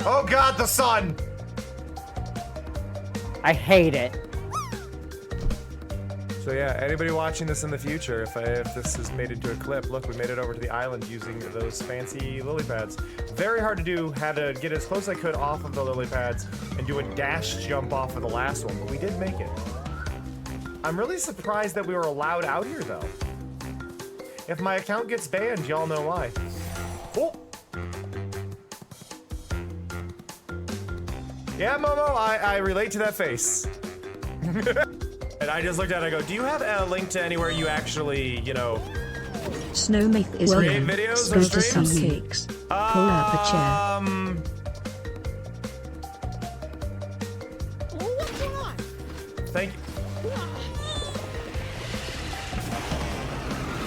Oh God, the sun! I hate it. So yeah, anybody watching this in the future, if this is made into a clip, look, we made it over to the island using those fancy lily pads. Very hard to do, had to get as close as I could off of the lily pads and do a dash jump off of the last one, but we did make it. I'm really surprised that we were allowed out here though. If my account gets banned, y'all know why. Oh! Yeah, Momo, I relate to that face. And I just looked at it and I go, do you have a link to anywhere you actually, you know... Snowmyth is create videos or streams? Some cakes. Pull up a chair. What's going on? Thank you.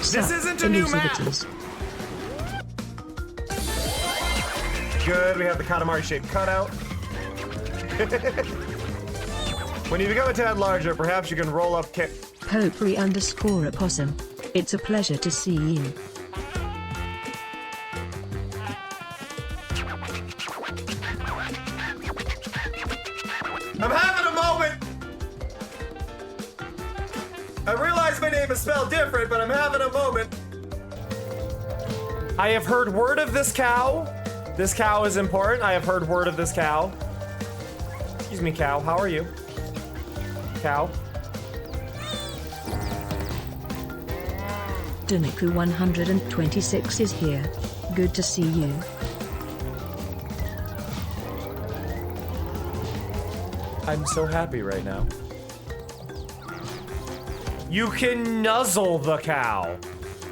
Sup, This isn't a new map! Good, we have the Katamari shaped cutout. When you become a tad larger, perhaps you can roll up Potpourri_opossum. It's a pleasure to see you. I'm having a moment! I realize my name is spelled different, but I'm having a moment. I have heard word of this cow. This cow is important. I have heard word of this cow. Excuse me, cow. How are you? Cow. Duniku 126 is here. Good to see you. I'm so happy right now. You can nuzzle the cow.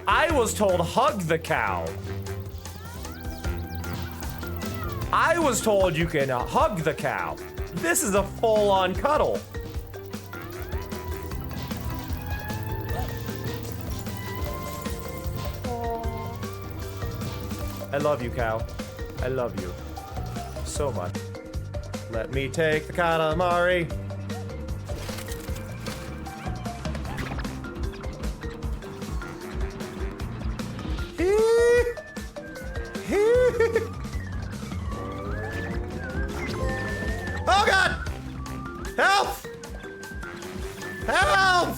I was told hug the cow. I was told you can hug the cow. This is a full-on cuddle. I love you, cow. I love you so much. Let me take the Katamari. Oh God! Help! Help!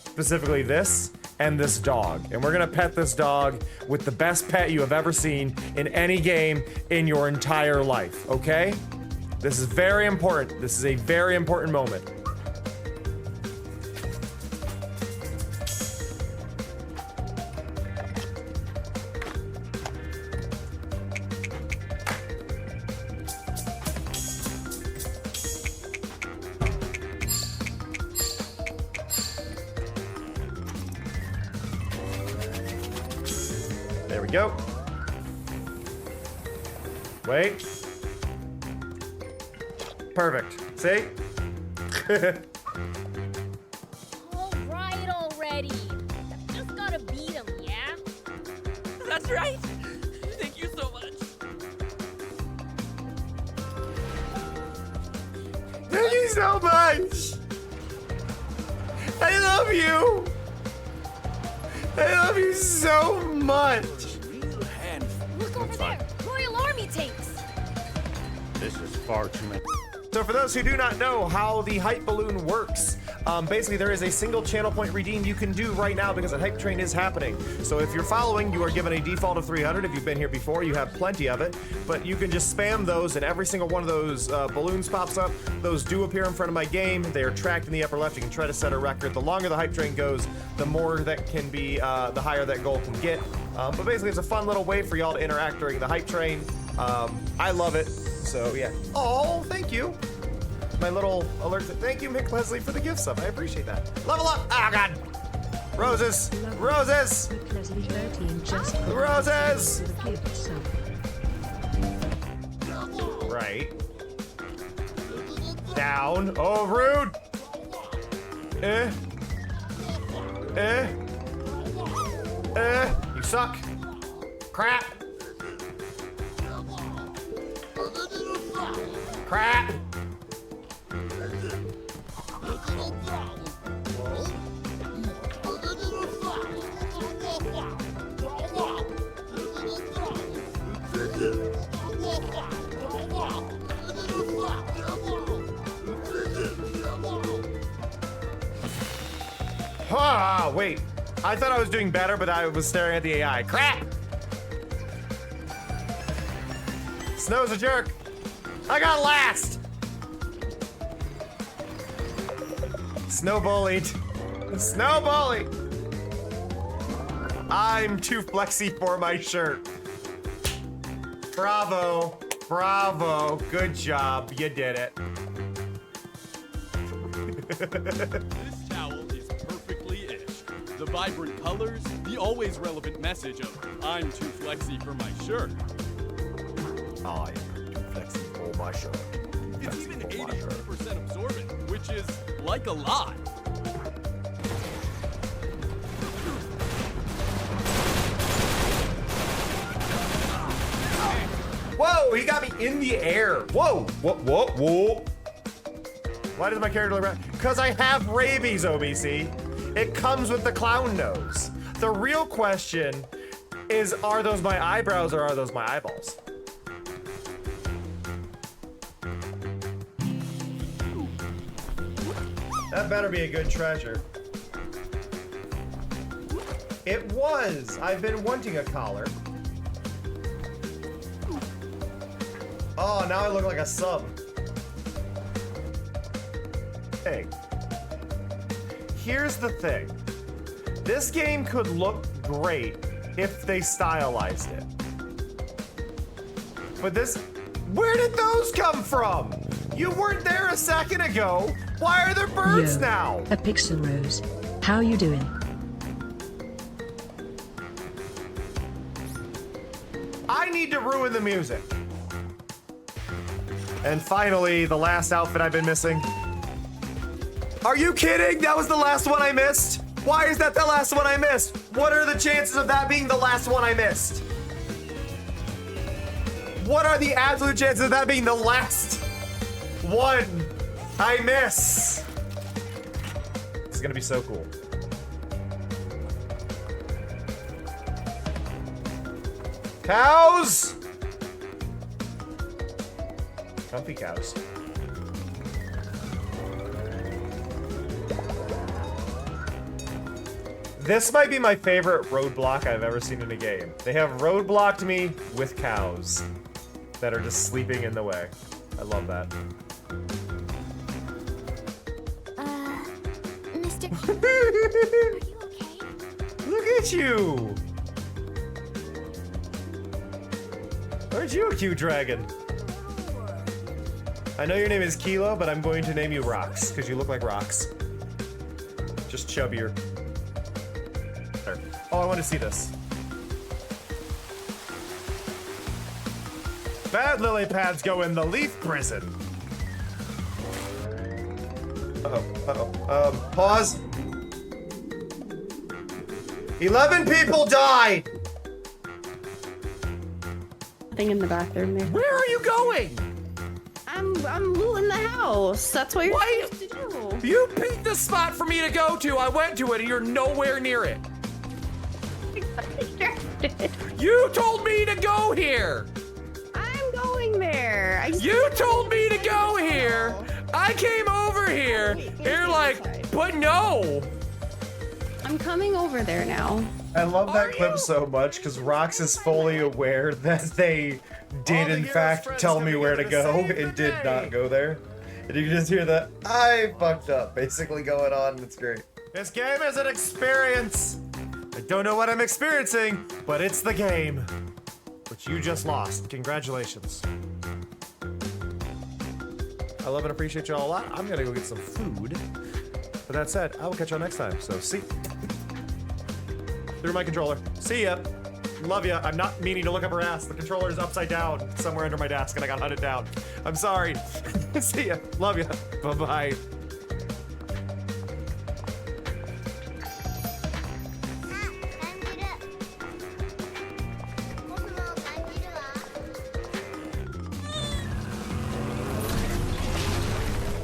Specifically this and this dog. And we're gonna pet this dog with the best pet you have ever seen in any game in your entire life, okay? This is very important. This is a very important moment. There we go. Wait. Perfect. See? All right already. Just gotta beat him, yeah? That's right. Thank you so much. Thank you so much. I love you. I love you so much. Look over there. Royal Army tanks. This is far too many. So for those who do not know how the hype balloon works, basically there is a single channel point redeem you can do right now because the hype train is happening. So if you're following, you are given a default of 300. If you've been here before, you have plenty of it. But you can just spam those and every single one of those balloons pops up. Those do appear in front of my game. They are tracked in the upper left. You can try to set a record. The longer the hype train goes, the more that can be, the higher that goal can get. But basically it's a fun little way for y'all to interact during the hype train. I love it. So yeah. Oh, thank you. My little alert. Thank you, Mick Leslie, for the gift sub. I appreciate that. Level up. Oh God. Roses. Roses. Roses. Right. Down. Oh, rude. You suck. Crap. Crap. Oh, wait. I thought I was doing better, but I was staring at the AI. Crap! Snow's a jerk. I got last! Snow bullied. Snow bullied! I'm too flexy for my shirt. Bravo. Bravo. Good job. You did it. This towel is perfectly ish. The vibrant colors, the always relevant message of I'm too flexy for my shirt. I am too flexy for my shirt. It's even 83% absorbent, which is like a lot. Whoa, he got me in the air. Whoa, whoa, whoa, whoa. Why does my character look red? Because I have rabies, OBC. It comes with the clown nose. The real question is, are those my eyebrows or are those my eyeballs? That better be a good treasure. It was. I've been wanting a collar. Oh, now I look like a sub. Hey. Here's the thing. This game could look great if they stylized it. But this... Where did those come from? You weren't there a second ago. Why are there birds Yo, now? a Pixel Rose. How you doing? I need to ruin the music. And finally, the last outfit I've been missing. Are you kidding? That was the last one I missed? Why is that the last one I missed? What are the chances of that being the last one I missed? What are the absolute chances of that being the last one I miss? This is gonna be so cool. Cows! Comfy cows. This might be my favorite roadblock I've ever seen in a game. They have roadblocked me with cows that are just sleeping in the way. I love that. Mr. Are you okay? Look at you! Aren't you a cute dragon? I know your name is Kilo, but I'm going to name you Rocks, because you look like rocks. Just chubbier. There. Oh, I want to see this. Bad lily pads go in the leaf prison. Pause. 11 people died! Thing in the bathroom there. Where are you going? I'm looting the house. That's what you're supposed to do. You picked the spot for me to go to. I went to it and you're nowhere near it. You told me to go here. I'm going there. You told me to go here. I came over here. You're like, but no. I'm coming over there now. I love that Are clip you? so much because Rox is fully aware that they did the in hero's fact friends tell me coming where in to to go save the and did day. not go there. And you can just hear that I fucked up basically going on. It's great. This game is an experience. I don't know what I'm experiencing, but it's the game. Which you just lost. Congratulations. I love and appreciate y'all a lot. I'm gonna go get some food. But that said, I will catch y'all next time. So see. Through my controller. See ya. Love ya. I'm not meaning to look up her ass. The controller is upside down somewhere under my desk and I got hunted down. I'm sorry. See ya. Love ya. Bye-bye.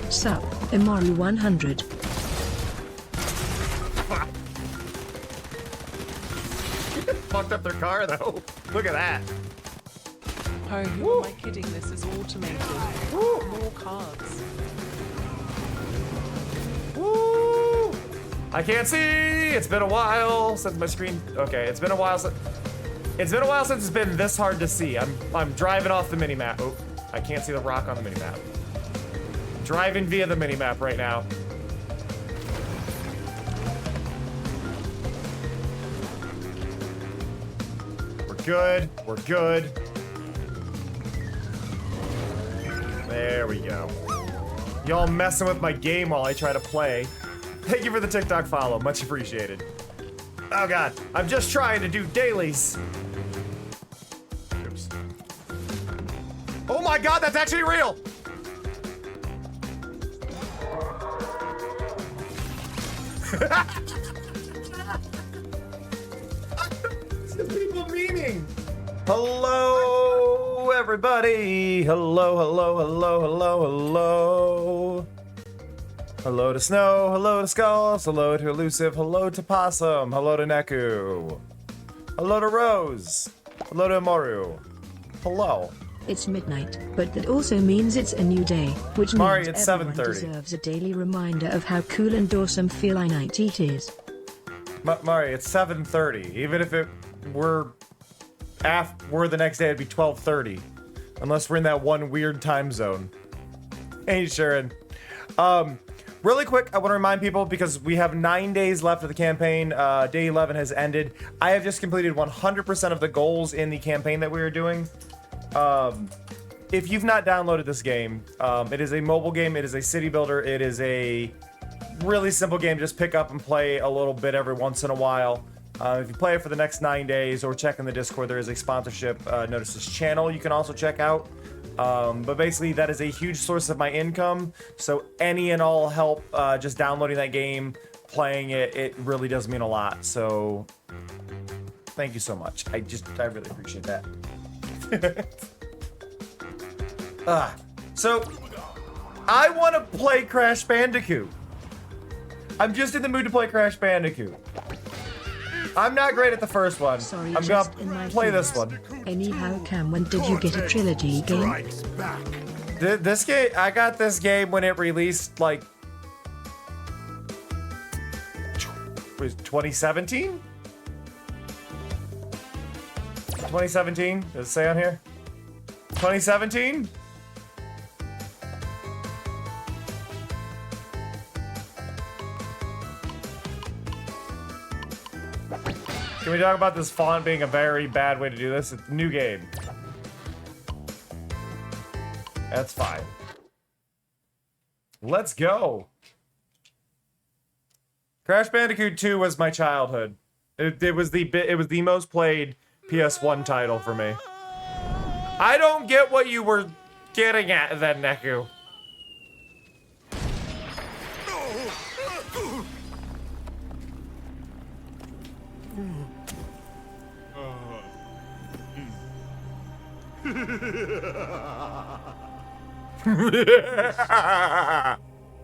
Sup, Imaru 100. Fucked up their car though. Look at that. Oh, who am I kidding? This is automated. More cards. Woo! I can't see. It's been a while since my screen. Okay, it's been a while since. It's been a while since it's been this hard to see. I'm driving off the minimap. Oh, I can't see the rock on the minimap. Driving via the minimap right now. We're good. We're good. There we go. Y'all messing with my game while I try to play. Thank you for the TikTok follow. Much appreciated. Oh god, I'm just trying to do dailies. Oops. Oh my god, that's actually real! What's people meaning? Hello, everybody. Hello, hello, hello, hello, hello. Hello to Snow, hello to Skulls, hello to Elusive, hello to Possum, hello to Neku. Hello to Rose, hello to Maru. Hello. It's midnight, but that also means it's a new day, which Mari, means it's everyone 7:30. deserves a daily reminder of how cool and awesome felinite it is. Mari, it's 7:30. Even if it were the next day, it'd be 12:30. Unless we're in that one weird time zone. Hey, Sharon. Really quick, I want to remind people, because we have 9 days left of the campaign. Day 11 has ended. I have just completed 100% of the goals in the campaign that we were doing. If you've not downloaded this game, it is a mobile game. It is a city builder. It is a really simple game. Just pick up and play a little bit every once in a while. If you play it for the next 9 days or check in the Discord, there is a sponsorship notices channel you can also check out. But basically, that is a huge source of my income. So any and all help just downloading that game, playing it, it really does mean a lot. So thank you so much. I really appreciate that. So I want to play Crash Bandicoot. I'm just in the mood to play Crash Bandicoot. I'm not great at the first one. Sorry, I'm just in my gonna play this feelings. one. Anyhow, Cam, when did you get a trilogy game? This game, I got this game when it released, like, was 2017? 2017? Does it say on here? 2017? Can we talk about this font being a very bad way to do this? It's a new game. That's fine. Let's go. Crash Bandicoot 2 was my childhood. It was the most played PS1 title for me. I don't get what you were getting at then, Neku.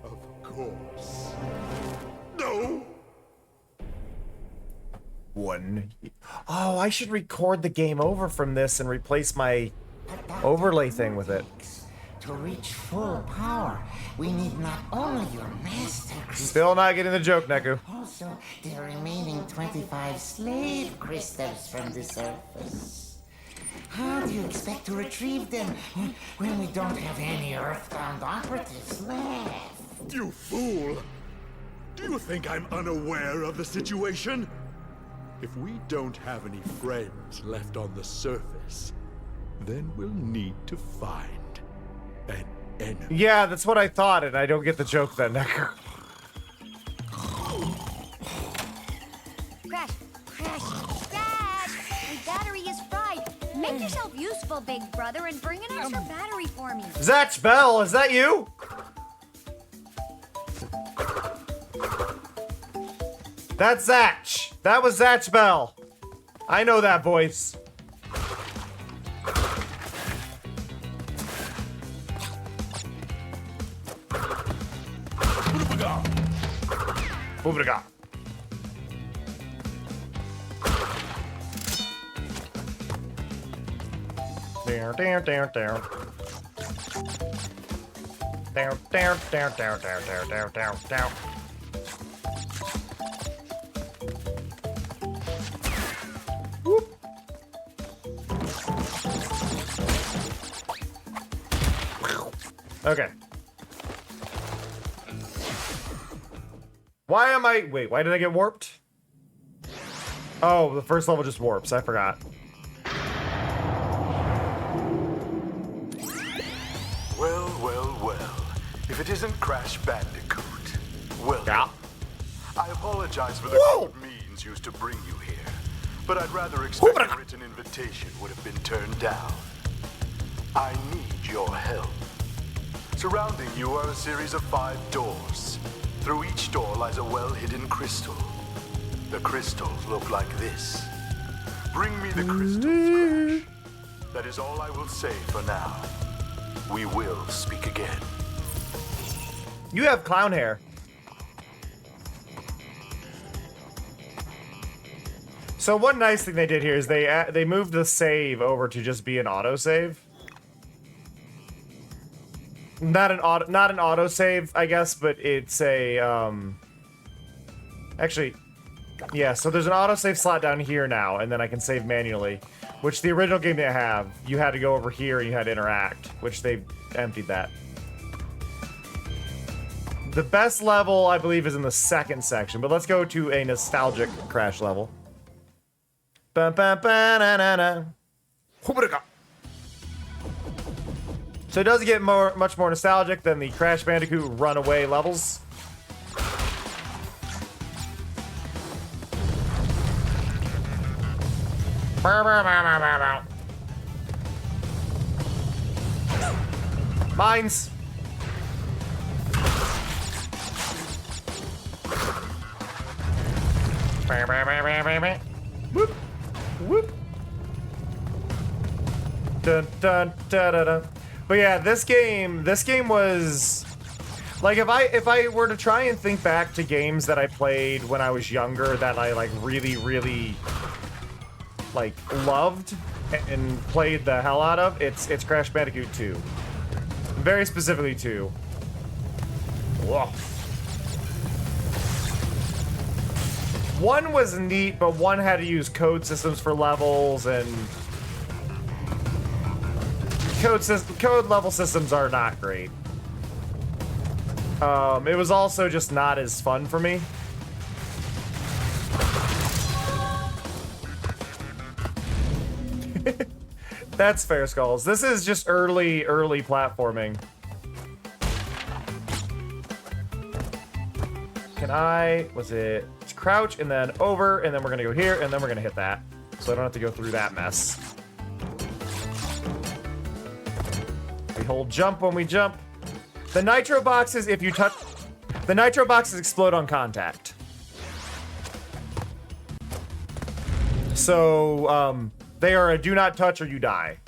Of course. No. Oh, I should record the game over from this and replace my overlay thing with it. To reach full power, we need not only your master crystal, Still not getting the joke, Neku. also the remaining 25 slave crystals from the surface. How do you expect to retrieve them when we don't have any Earthbound operatives left? You fool! Do you think I'm unaware of the situation? If we don't have any friends left on the surface, then we'll need to find an enemy. Yeah, that's what I thought, and I don't get the joke then, Neku. Crash! My battery is fried. Make yourself useful, big brother, and bring an extra battery for me. Zatch Bell, is that you? That's Zatch. That was Zatch Bell. I know that voice. Boobaga. Down, down, down, down. Down, down, down, down, down, down, down, down, down. Okay. Why am I... Wait, why did I get warped? Oh, the first level just warps. I forgot. Well, well, well. If it isn't Crash Bandicoot. Well, Yeah. I apologize for the Whoa! crude means used to bring you here, but I'd rather expect a written invitation would have been turned down. I need your help. Surrounding you are a series of 5 doors. Through each door lies a well-hidden crystal. The crystals look like this. Bring me the crystals, Crash. That is all I will say for now. We will speak again. You have clown hair. So one nice thing they did here is they moved the save over to just be an autosave. Not an autosave, I guess, but it's a actually, yeah, so there's an autosave slot down here now, and then I can save manually, which the original game didn't have. You had to go over here and you had to interact, which they emptied that. The best level, I believe, is in the second section, but let's go to a nostalgic Crash level. Ba-ba-ba-na-na-na. So it does get much more nostalgic than the Crash Bandicoot Runaway levels. Mines. Whoop. Whoop. Dun dun da da da. But yeah, this game was like if I were to try and think back to games that I played when I was younger that I like really like loved and played the hell out of, it's Crash Bandicoot 2. Very specifically 2. Whoa. 1 was neat, but 1 had to use code systems for levels, and code level systems are not great. It was also just not as fun for me. That's fair, Skulls. This is just early platforming. Can I, it's crouch and then over, and then we're gonna go here, and then we're gonna hit that. So I don't have to go through that mess. We hold jump when we jump. The nitro boxes, if you touch, the nitro boxes explode on contact. So, they are a do not touch or you die.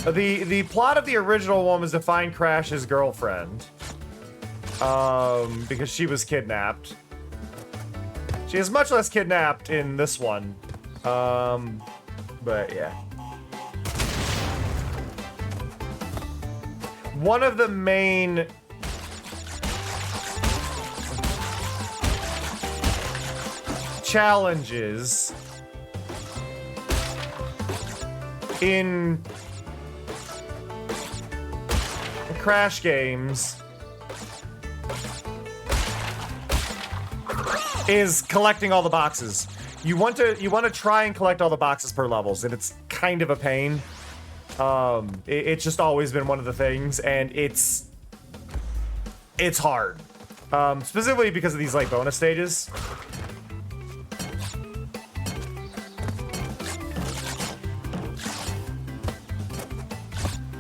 The plot of the original one was to find Crash's girlfriend. Because she was kidnapped. She is much less kidnapped in this one. But yeah. One of the main challenges in Crash games is collecting all the boxes. You want to try and collect all the boxes per levels, and it's kind of a pain. It's just always been one of the things, and it's hard. Specifically because of these like bonus stages.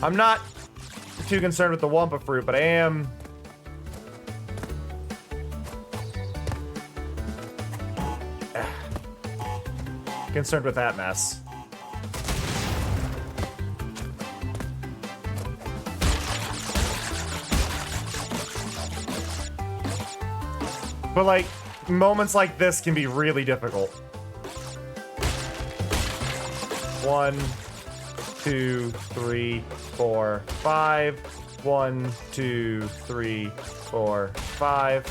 I'm not too concerned with the Wumpa Fruit, but I am concerned with that mess. But like, moments like this can be really difficult. 1, 2, 3, 4, 5. 1, 2, 3, 4, 5.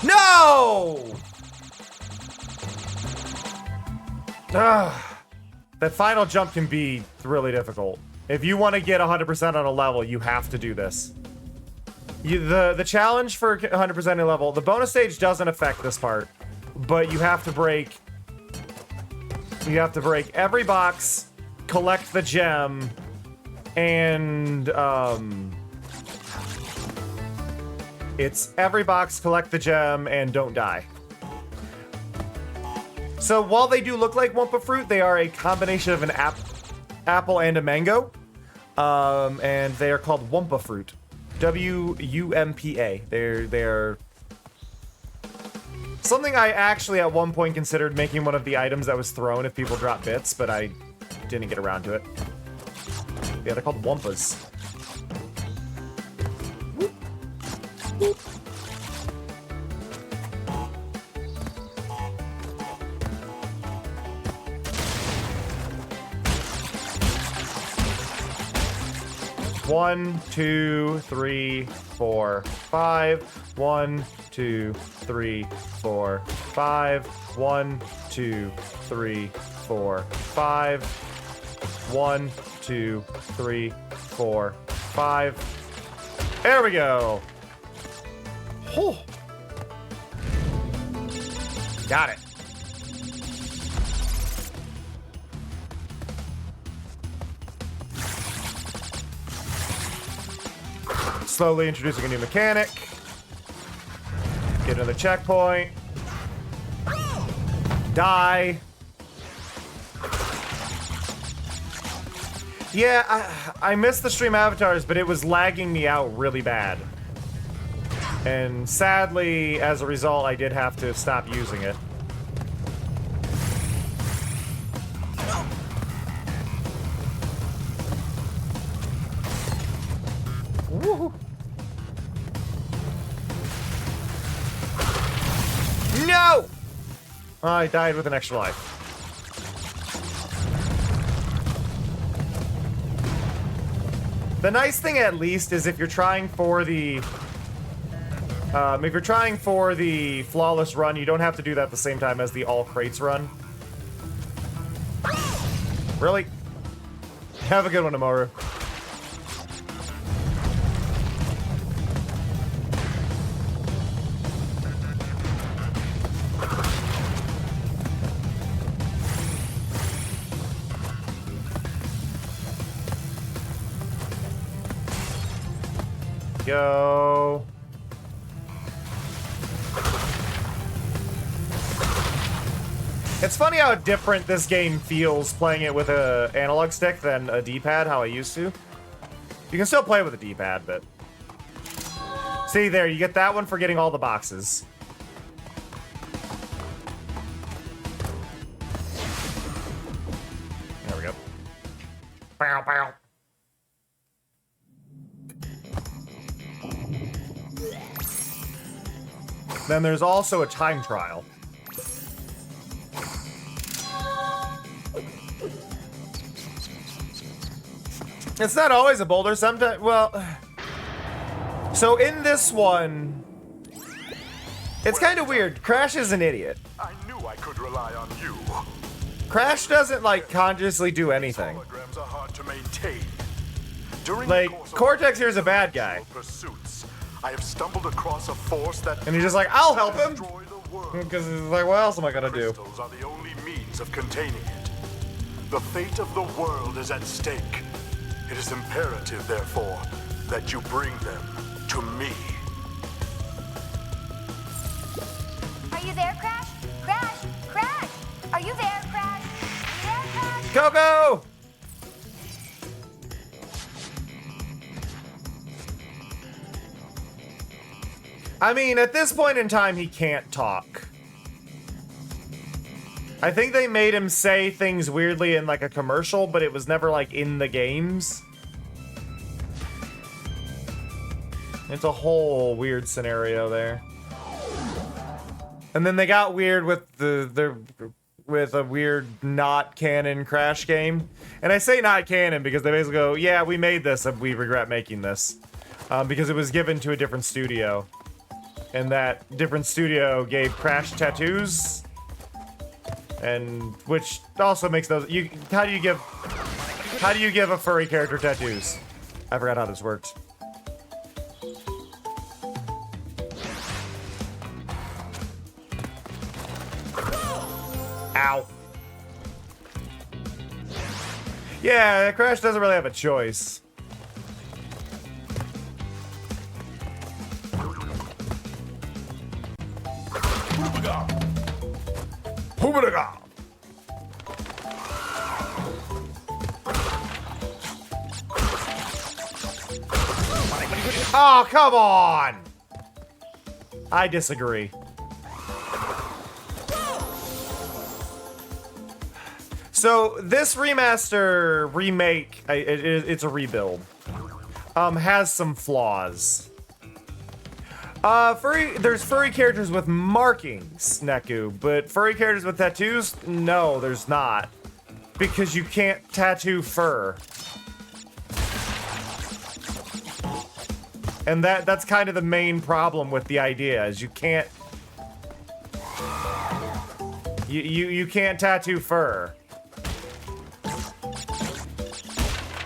No! That final jump can be really difficult. If you want to get 100% on a level, you have to do this. The challenge for 100% a level, the bonus stage doesn't affect this part, but you have to break every box, collect the gem, and it's every box, collect the gem, and don't die. So while they do look like Wumpa fruit, they are a combination of an apple and a mango, and they are called Wumpa fruit. W-U-M-P-A. They're something I actually at one point considered making one of the items that was thrown if people drop bits, but I didn't get around to it. Yeah, they're called Wumpas. Whoop. Whoop. One, two, three, four, five. 1, 2, 3, 4, 5. 1, 2, 3, 4, 5. 1, 2, 3, 4, 5. There we go. Oh. Got it. Slowly introducing a new mechanic. Get another checkpoint. Die. Yeah, I missed the stream avatars, but it was lagging me out really bad. And sadly, as a result, I did have to stop using it. Woohoo. No! Oh, I died with an extra life. The nice thing, at least, is if you're trying for the flawless run, you don't have to do that at the same time as the all crates run. Really? Have a good one, Amoru. Go. It's funny how different this game feels playing it with a analog stick than a D-pad, how I used to. You can still play with a D-pad, but... See, there, you get that one for getting all the boxes. There we go. Bow, bow. Then there's also a time trial. It's not always a boulder, sometimes, well... So in this one... It's kind of weird. Crash is an idiot. I knew I could rely on you. Crash doesn't, like, consciously do anything. Holograms are hard to maintain. Like, Cortex here is a bad guy. Pursuits, I have stumbled across a force that... And he's just like, I'll help him! Because he's like, what else am I gonna do? Crystals are the only means of containing it. The fate of the world is at stake. It is imperative, therefore, that you bring them to me. Are you there, Crash? Crash! Crash! Are you there, Crash? Are you there, Crash? Coco! I mean, at this point in time, he can't talk. I think they made him say things weirdly in like a commercial, but it was never like in the games. It's a whole weird scenario there. And then they got weird with with a weird not canon Crash game. And I say not canon because they basically go, yeah, we made this and we regret making this. Because it was given to a different studio. and that different studio gave Crash tattoos, and which also makes those. How do you give a furry character tattoos? I forgot how this works. Ow. Yeah, Crash doesn't really have a choice. Hoobaga! Oh, come on! I disagree. So this remaster, remake, it's a rebuild, has some flaws. There's furry characters with markings, Neku, but furry characters with tattoos? No, there's not. Because you can't tattoo fur. And that's kind of the main problem with the idea, is you can't... You can't tattoo fur.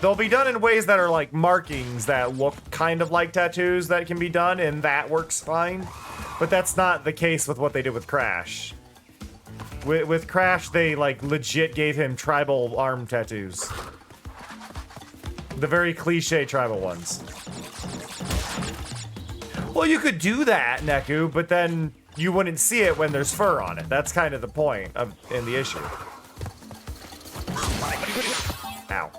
They'll be done in ways that are like markings that look kind of like tattoos that can be done, and that works fine. But that's not the case with what they did with Crash. With Crash, they like legit gave him tribal arm tattoos. The very cliche tribal ones. Well, you could do that, Neku, but then you wouldn't see it when there's fur on it. That's kind of the point in the issue. Ow.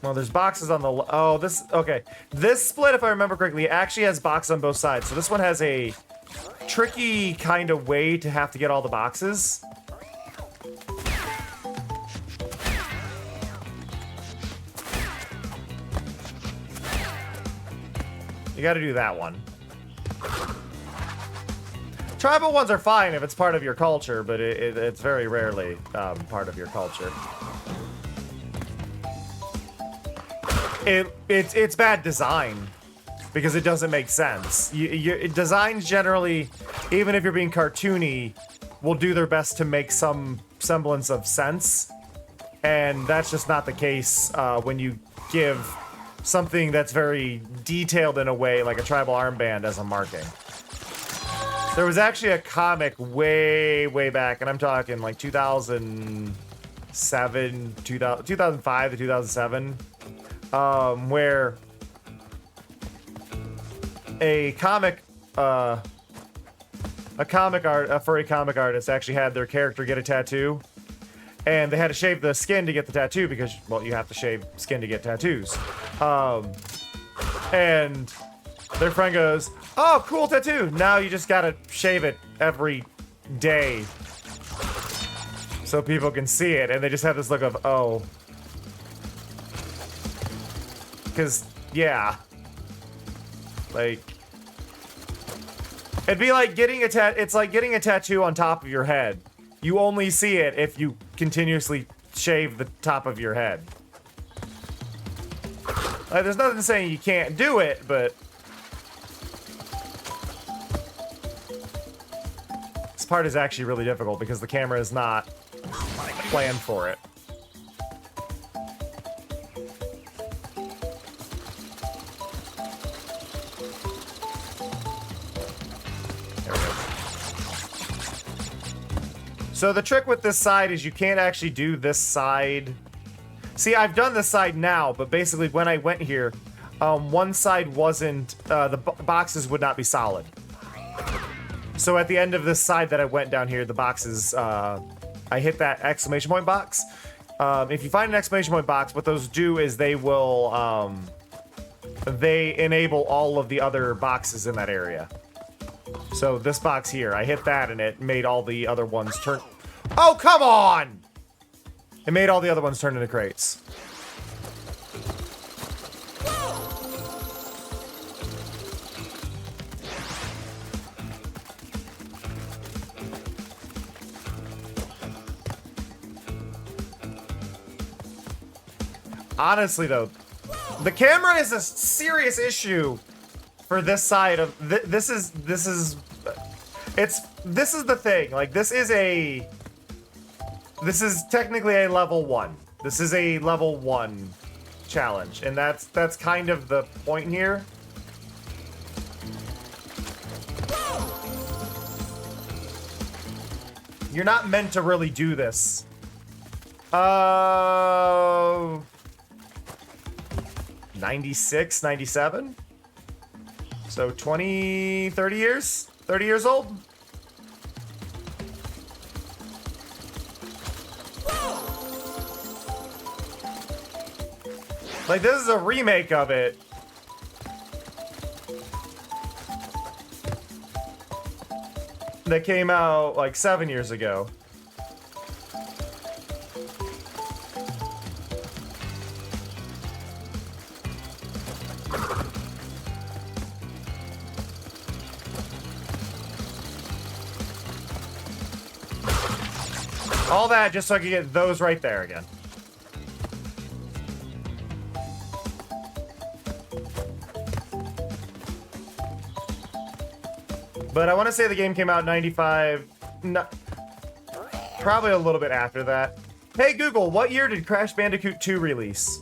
Well, there's boxes on the... Oh, this... Okay. This split, if I remember correctly, actually has boxes on both sides. So this one has a tricky kind of way to have to get all the boxes. You gotta do that one. Tribal ones are fine if it's part of your culture, but it's very rarely part of your culture. It's bad design because it doesn't make sense. Designs generally, even if you're being cartoony, will do their best to make some semblance of sense, and that's just not the case when you give something that's very detailed in a way, like a tribal armband, as a marking. There was actually a comic way back, and I'm talking like 2007, 2005 to 2007. Where a furry comic artist actually had their character get a tattoo, and they had to shave the skin to get the tattoo because, well, you have to shave skin to get tattoos. And their friend goes, "Oh, cool tattoo. Now you just gotta shave it every day so people can see it," and they just have this look of, oh. Because, yeah. Like... It'd be like getting it's like getting a tattoo on top of your head. You only see it if you continuously shave the top of your head. Like, there's nothing saying you can't do it, but... This part is actually really difficult because the camera is not planned for it. So the trick with this side is you can't actually do this side. See, I've done this side now, but basically when I went here, one side wasn't, the boxes would not be solid. So at the end of this side that I went down here, the boxes, I hit that exclamation point box. If you find an exclamation point box, what those do is they will, they enable all of the other boxes in that area. So this box here, I hit that and it made all the other ones turn... Oh, come on! It made all the other ones turn into crates. Honestly, though, the camera is a serious issue for this side of this is the thing. Like this is technically a level 1. This is a level 1 challenge, and that's kind of the point here. You're not meant to really do this. 96, 97? So 20, 30 years? 30 years old? Like, this is a remake of it. That came out like 7 years ago. All that just so I could get those right there again. But I want to say the game came out in 95, no, probably a little bit after that. Hey Google, what year did Crash Bandicoot 2 release?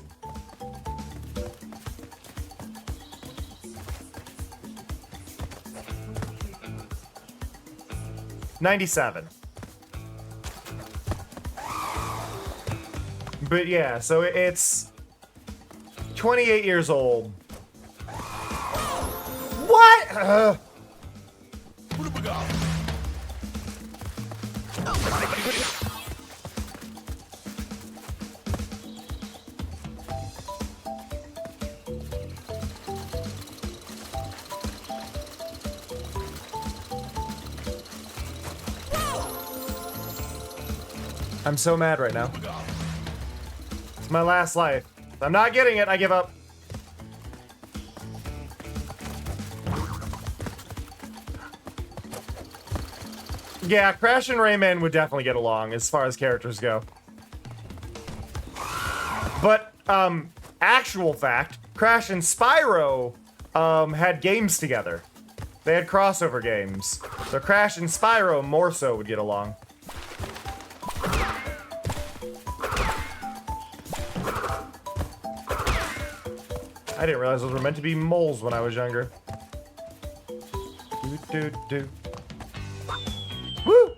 '97. But yeah, so it's 28 years old. What? I'm so mad right now. It's my last life. If I'm not getting it, I give up. Yeah, Crash and Rayman would definitely get along as far as characters go. But, actual fact, Crash and Spyro, had games together. They had crossover games. So Crash and Spyro more so would get along. I didn't realize those were meant to be moles when I was younger. Do. Woo!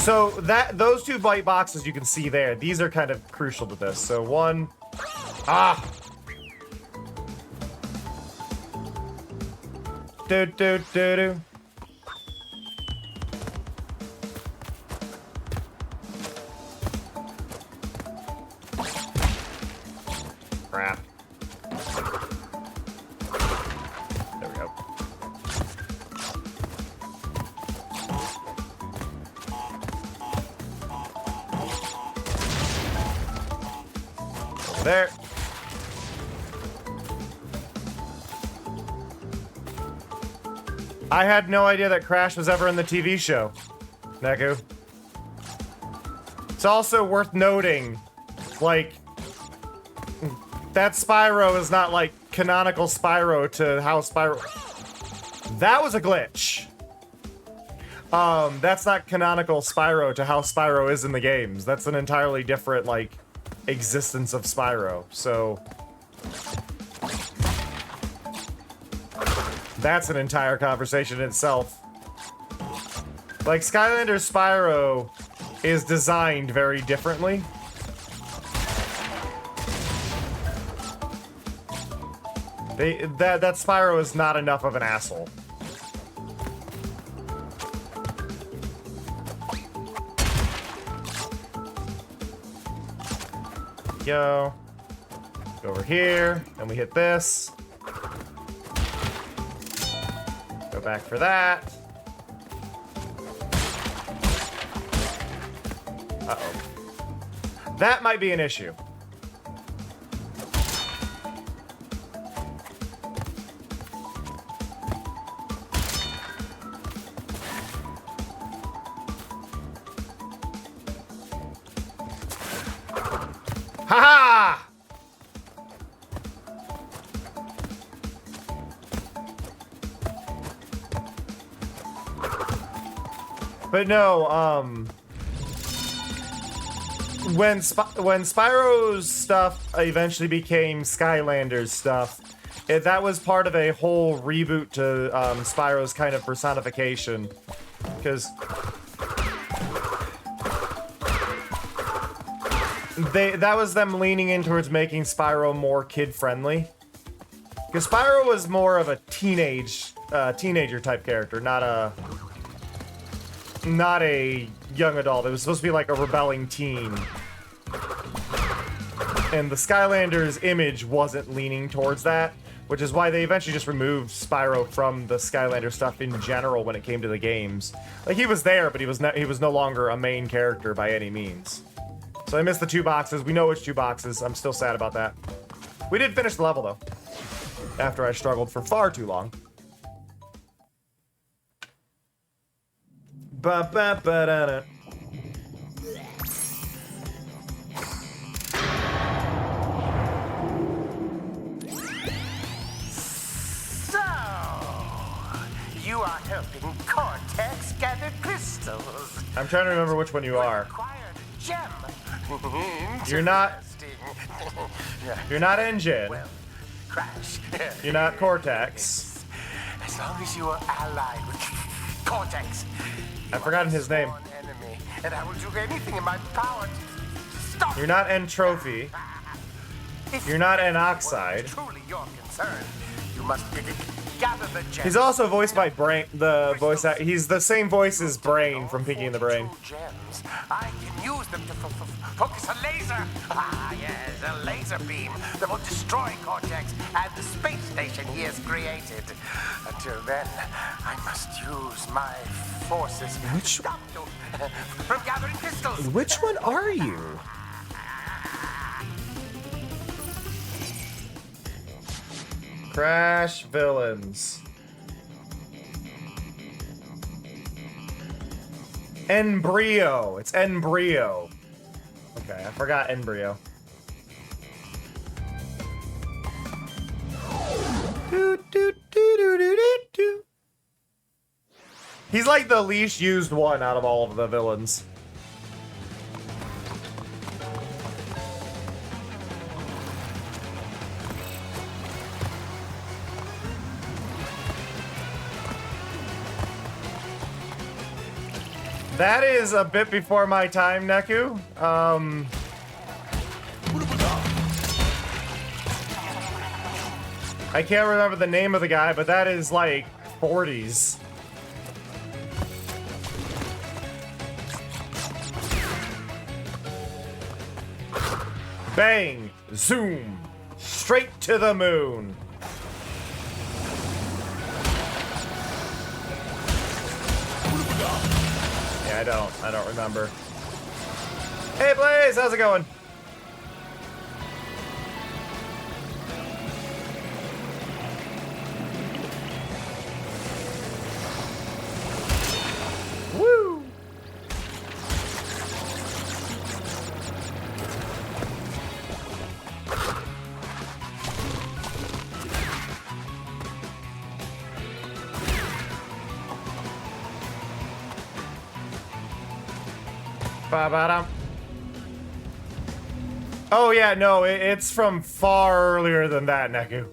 So those two white boxes you can see there, these are kind of crucial to this. So one, Do. Crap. There we go. Over there. I had no idea that Crash was ever in the TV show, Neku. It's also worth noting, like, that Spyro is not like canonical Spyro to how Spyro... That was a glitch. That's not canonical Spyro to how Spyro is in the games. That's an entirely different, like, existence of Spyro, so... That's an entire conversation in itself. Like, Skylander's Spyro is designed very differently. That Spyro is not enough of an asshole. Go over here, and we hit this. Go back for that. Uh-oh. That might be an issue. But no, when Spyro's stuff eventually became Skylanders stuff, that was part of a whole reboot to Spyro's kind of personification. Because that was them leaning in towards making Spyro more kid-friendly. Because Spyro was more of a teenager type character, not a young adult. It was supposed to be like a rebelling teen. And the Skylanders image wasn't leaning towards that, which is why they eventually just removed Spyro from the Skylander stuff in general when it came to the games. Like, he was there, but he was no longer a main character by any means. So I missed the 2 boxes. We know which 2 boxes. I'm still sad about that. We did finish the level, though. After I struggled for far too long. Ba-ba-ba-da-da. So, you are helping Cortex gather crystals. I'm trying to remember which one you are. Acquired gem. You're not. You're not Engine. Well, Crash. You're not Cortex. As long as you are allied with Cortex. I've forgotten his name. Enemy, and I will do anything in my power to stop. You're not N-Trophy. If You're not N-Oxide. it's truly your concern, you must gather the gem. He's also voiced by Brain. He's the same voice as Brain from Pinky and the Brain. Gems. I can use them to focus a laser. Ah, yes, a laser beam that will destroy Cortex and the space station he has created. Until then, I must use my forces to stop you from gathering crystals. Which one are you? Crash villains. Embryo. It's Embryo. Okay, I forgot Embryo. He's like the least used one out of all of the villains. That is a bit before my time, Neku. I can't remember the name of the guy, but that is like 40s. Bang! Zoom! Straight to the moon! Yeah, I don't remember. Hey Blaze, how's it going? Woo! Ba-ba-dum. Oh yeah, no, it's from far earlier than that, Neku.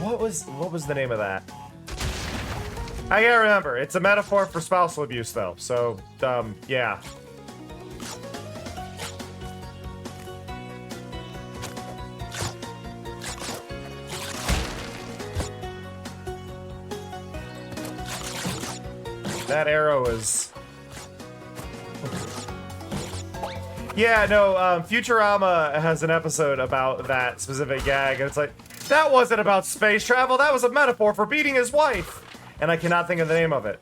What was the name of that? I can't remember. It's a metaphor for spousal abuse, though. So, yeah. That arrow is... Yeah, no, Futurama has an episode about that specific gag, and it's like, that wasn't about space travel, that was a metaphor for beating his wife! And I cannot think of the name of it.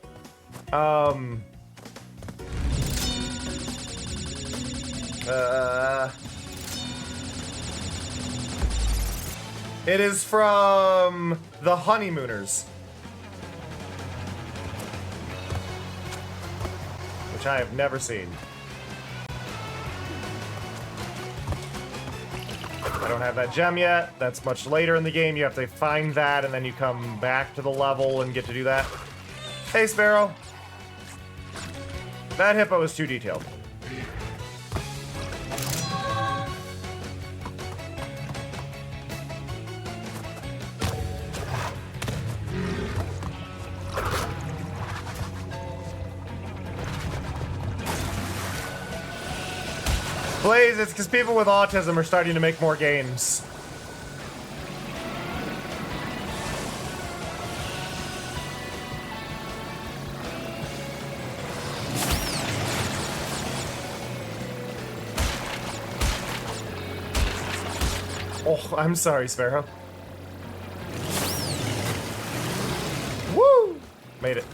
It is from The Honeymooners. Which I have never seen. don't have that gem yet. That's much later in the game. You have to find that, and then you come back to the level and get to do that. Hey, Sparrow. That hippo is too detailed. Blaze, it's because people with autism are starting to make more games. Oh, I'm sorry, Sparrow. Woo! Made it.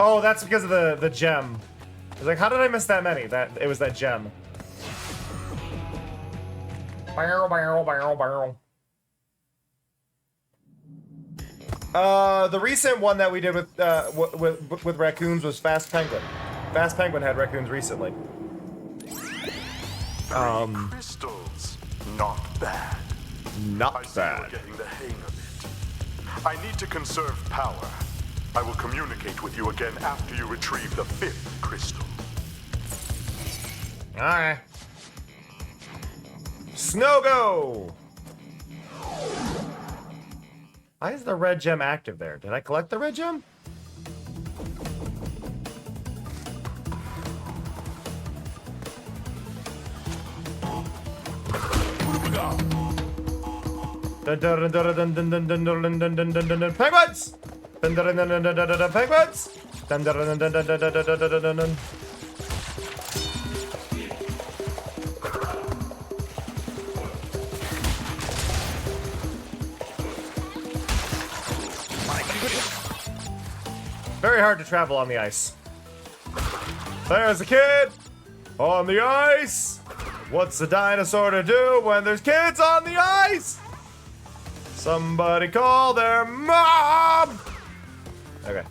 Oh, that's because of the gem. I was like, how did I miss that many? It was that gem. Barrel, barrel, barrel, barrel. The recent one that we did with raccoons was Fast Penguin. Fast Penguin had raccoons recently. Crystals, not bad. Not bad. We're getting the hang of it. I need to conserve power. I will communicate with you again after you retrieve the 5th crystal. Alright. Snow go! Why is the red gem active there? Did I collect the red gem? Penguins! Penguins! Very hard to travel on the ice. There's a kid on the ice. What's a dinosaur to do when there's kids on the ice? Somebody call their mom! Okay.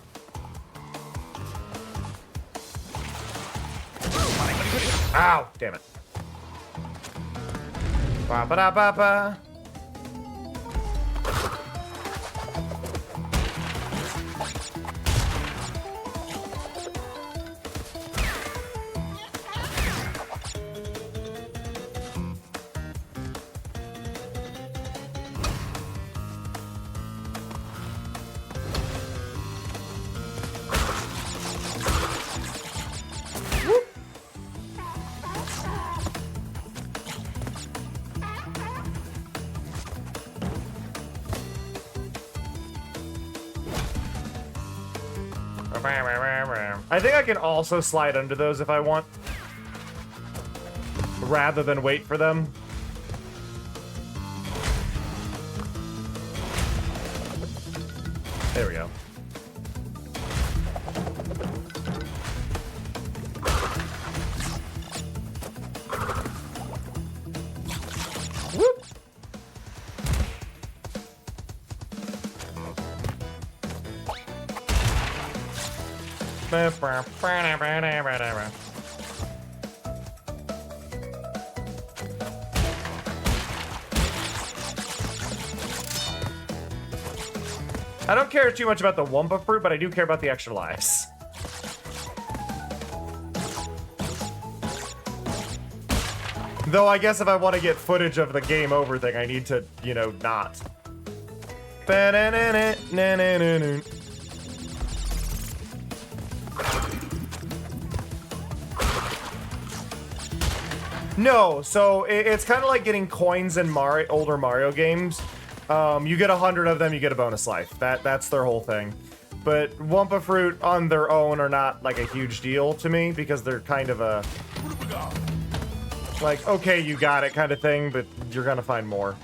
Ow! Damn it. Ba ba da ba ba. I think I can also slide under those if I want, rather than wait for them. There we go. Whoop! I don't care too much about the Wumpa fruit, but I do care about the extra lives. Though I guess if I want to get footage of the game over thing, I need to, you know, not. No, so it's kind of like getting coins in older Mario games. You get 100 of them, you get a bonus life. That's their whole thing. But Wumpa Fruit on their own are not like a huge deal to me because they're kind of a like, okay, you got it kind of thing, but you're gonna find more.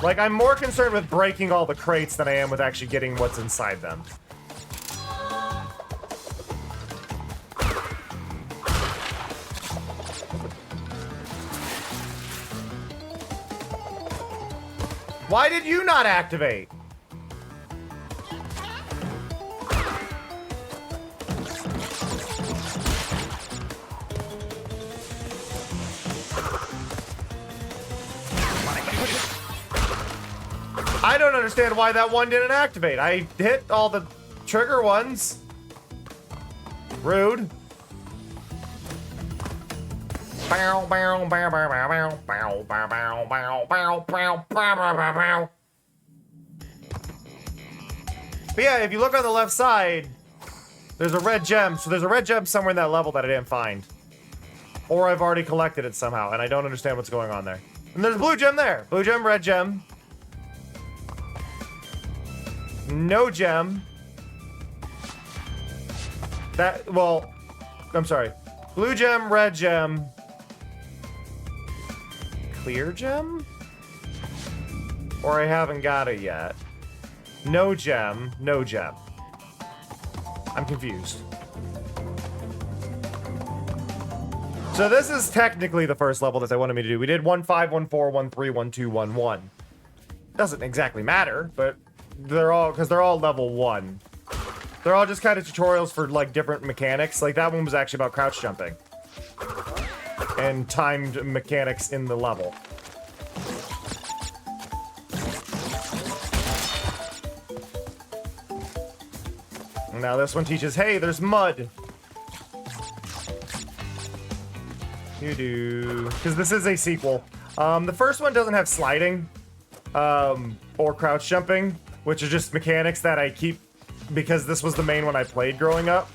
Like, I'm more concerned with breaking all the crates than I am with actually getting what's inside them. Why did you not activate? I don't understand why that one didn't activate. I hit all the trigger ones. Rude. Bow, bow, bow, bow, bow, bow, bow, bow, bow, bow, bow, bow, bow, bow. But yeah, if you look on the left side, there's a red gem. So there's a red gem somewhere in that level that I didn't find. Or I've already collected it somehow, and I don't understand what's going on there. And there's a blue gem there. Blue gem, red gem. No gem. That, well, I'm sorry. Blue gem, red gem. Clear gem? Or I haven't got it yet. No gem, no gem. I'm confused. So this is technically the first level that they wanted me to do. We did 1, 5, 1, 4, 1, 3, 1, 2, 1, 1. Doesn't exactly matter, but they're all, because they're all level 1. They're all just kind of tutorials for, like, different mechanics. Like, that one was actually about crouch jumping. And timed mechanics in the level. Now this one teaches, hey, there's mud. You do. Because this is a sequel. The first one doesn't have sliding. Or crouch jumping. Which are just mechanics that I keep... Because this was the main one I played growing up.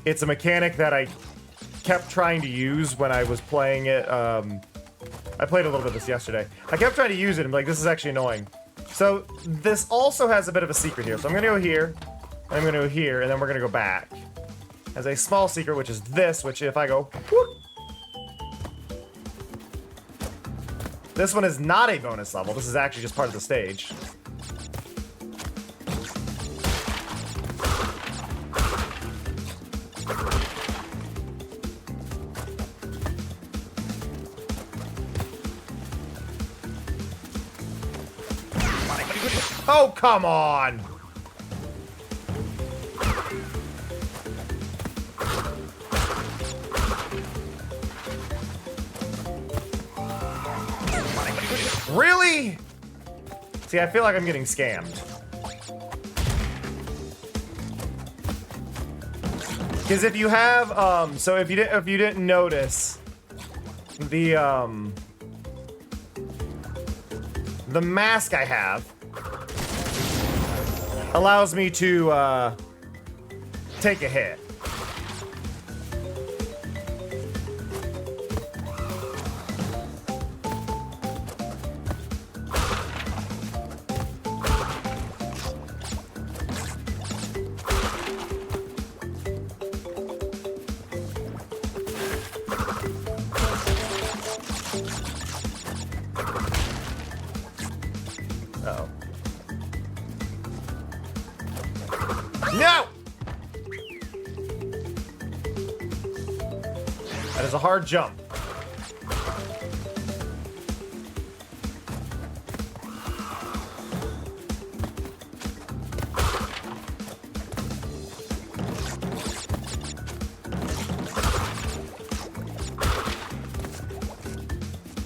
It's a mechanic that I kept trying to use when I was playing it. I played a little bit of this yesterday. I kept trying to use it and be like, this is actually annoying. So this also has a bit of a secret here. So I'm going to go here. I'm going to go here. And then we're going to go back. Has a small secret, which is this. Which if I go... Whoop, this one is not a bonus level. This is actually just part of the stage. Oh, come on! Really? See, I feel like I'm getting scammed. Because if you have, so if you didn't notice, the mask I have allows me to, take a hit. Uh-oh. No! That is a hard jump.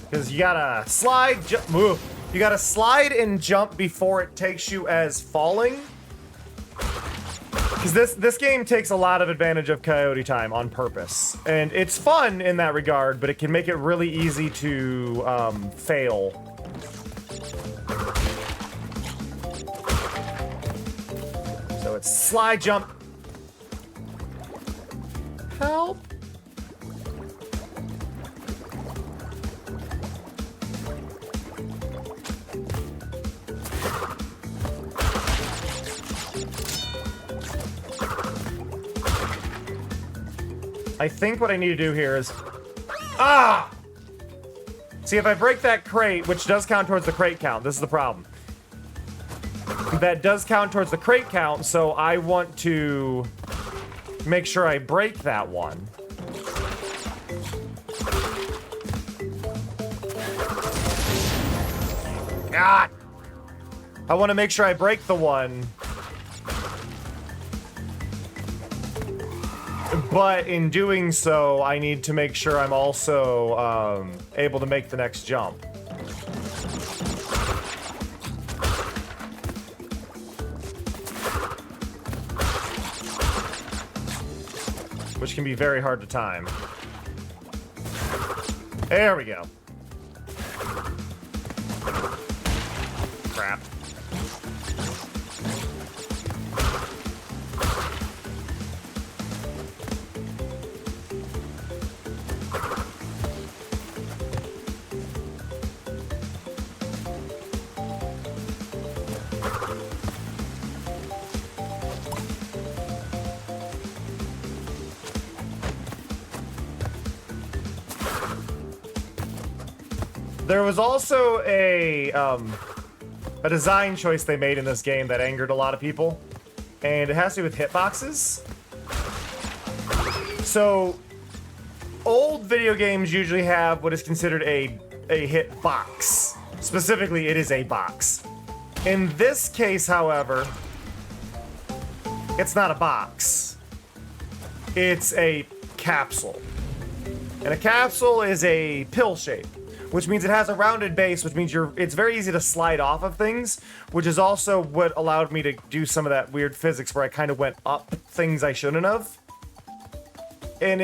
Because you gotta slide, jump, move. You gotta slide and jump before it takes you as falling. Because this game takes a lot of advantage of coyote time on purpose. And it's fun in that regard, but it can make it really easy to fail. So it's slide, jump. Help. I think what I need to do here is... Ah! See, if I break that crate, which does count towards the crate count, this is the problem. That does count towards the crate count, so I want to make sure I break that one. God! I want to make sure I break the one. But in doing so, I need to make sure I'm also able to make the next jump. Which can be very hard to time. There we go. Crap. There was also a design choice they made in this game that angered a lot of people, and it has to do with hitboxes. So, old video games usually have what is considered a hitbox. Specifically, it is a box. In this case, however, it's not a box. It's a capsule. And a capsule is a pill shape, which means it has a rounded base, which means it's very easy to slide off of things, which is also what allowed me to do some of that weird physics where I kind of went up things I shouldn't have. And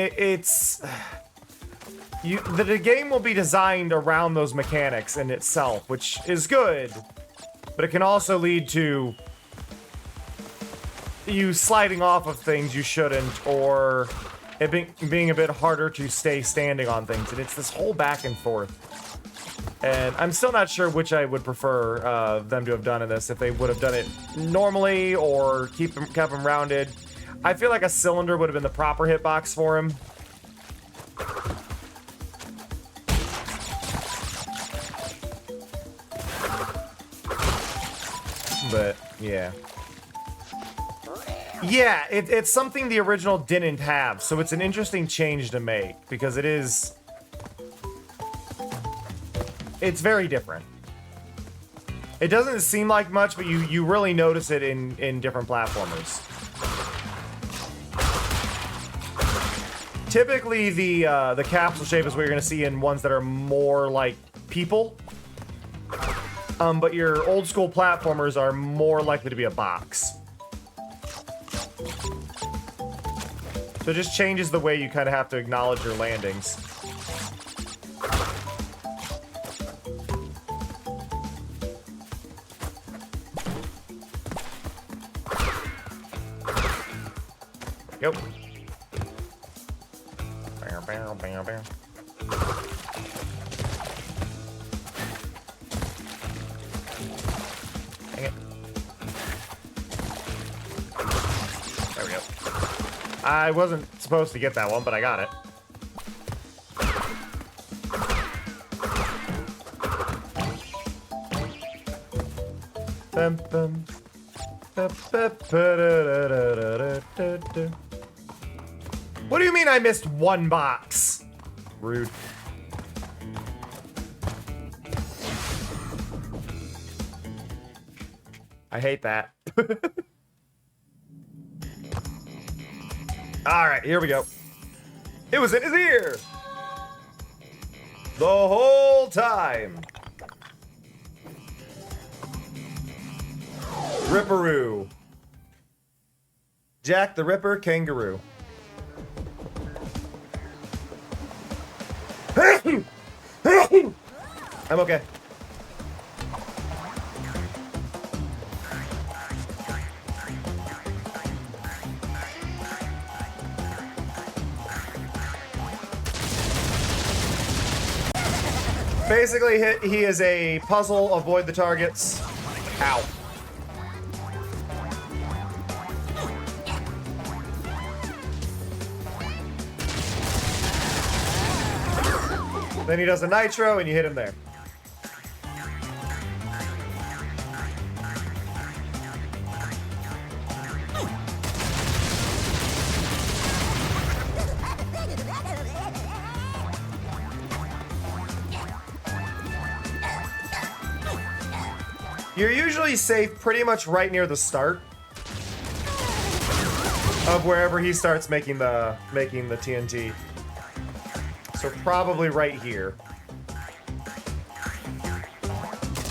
the game will be designed around those mechanics in itself, which is good, but it can also lead to you sliding off of things you shouldn't, or it being a bit harder to stay standing on things, and it's this whole back and forth. And I'm still not sure which I would prefer them to have done in this, if they would have done it normally or kept him rounded. I feel like a cylinder would have been the proper hitbox for him. But, yeah. Yeah, it's something the original didn't have, so it's an interesting change to make, because it's very different. It doesn't seem like much, but you really notice it in different platformers. Typically, the capsule shape is what you're going to see in ones that are more like people. But your old school platformers are more likely to be a box. So it just changes the way you kind of have to acknowledge your landings. Yep. Bow, bow, bow, bow. Dang it. There we go. I wasn't supposed to get that one, but I got it. Bum, bum. What do you mean I missed one box? Rude. I hate that. Alright, here we go. It was in his ear! The whole time! Ripperoo. Jack the Ripper Kangaroo. I'm okay. Basically, he is a puzzle, avoid the targets. Ow. Then he does a nitro, and you hit him there. You're usually safe pretty much right near the start of wherever he starts making the TNT. So probably right here.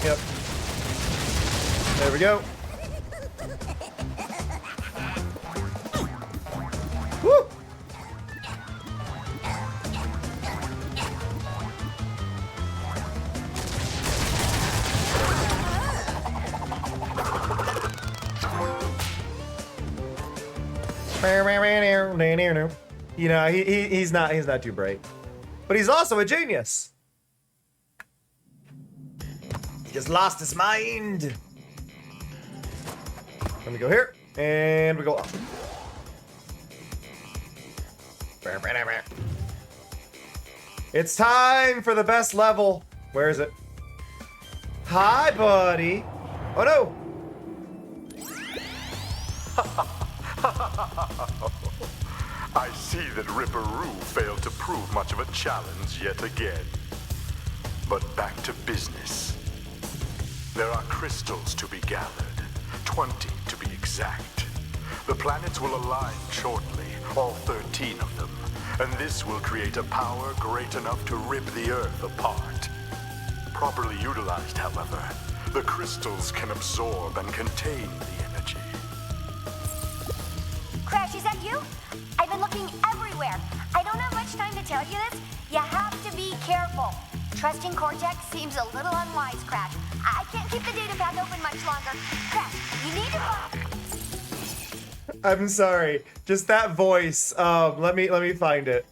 Yep. There we go. Woo! You know, he's not too bright. But he's also a genius. He just lost his mind. Let me go here. And we go up. It's time for the best level. Where is it? Hi, buddy. Oh, no. I see that Ripperoo failed to prove much of a challenge yet again. But back to business. There are crystals to be gathered, 20 to be exact. The planets will align shortly, all 13 of them, and this will create a power great enough to rip the Earth apart. Properly utilized, however, the crystals can absorb and contain the energy. Crash, is that you? I've been looking everywhere. I don't have much time to tell you this. You have to be careful. Trusting Cortex seems a little unwise, Crash. I can't keep the data path open much longer. Crash, you need to... I'm sorry. Just that voice. Let me find it.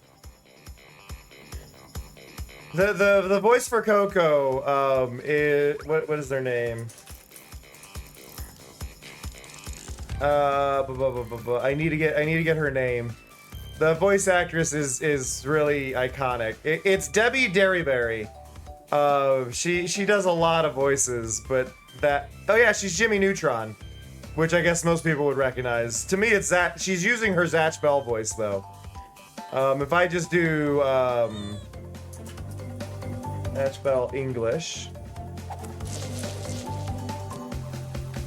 The voice for Coco is what is their name? I need to get her name. The voice actress is really iconic. It's Debbie Derryberry. She does a lot of voices, but oh yeah, she's Jimmy Neutron, which I guess most people would recognize. To me, it's that she's using her Zatch Bell voice though. If I just do Zatch Bell English.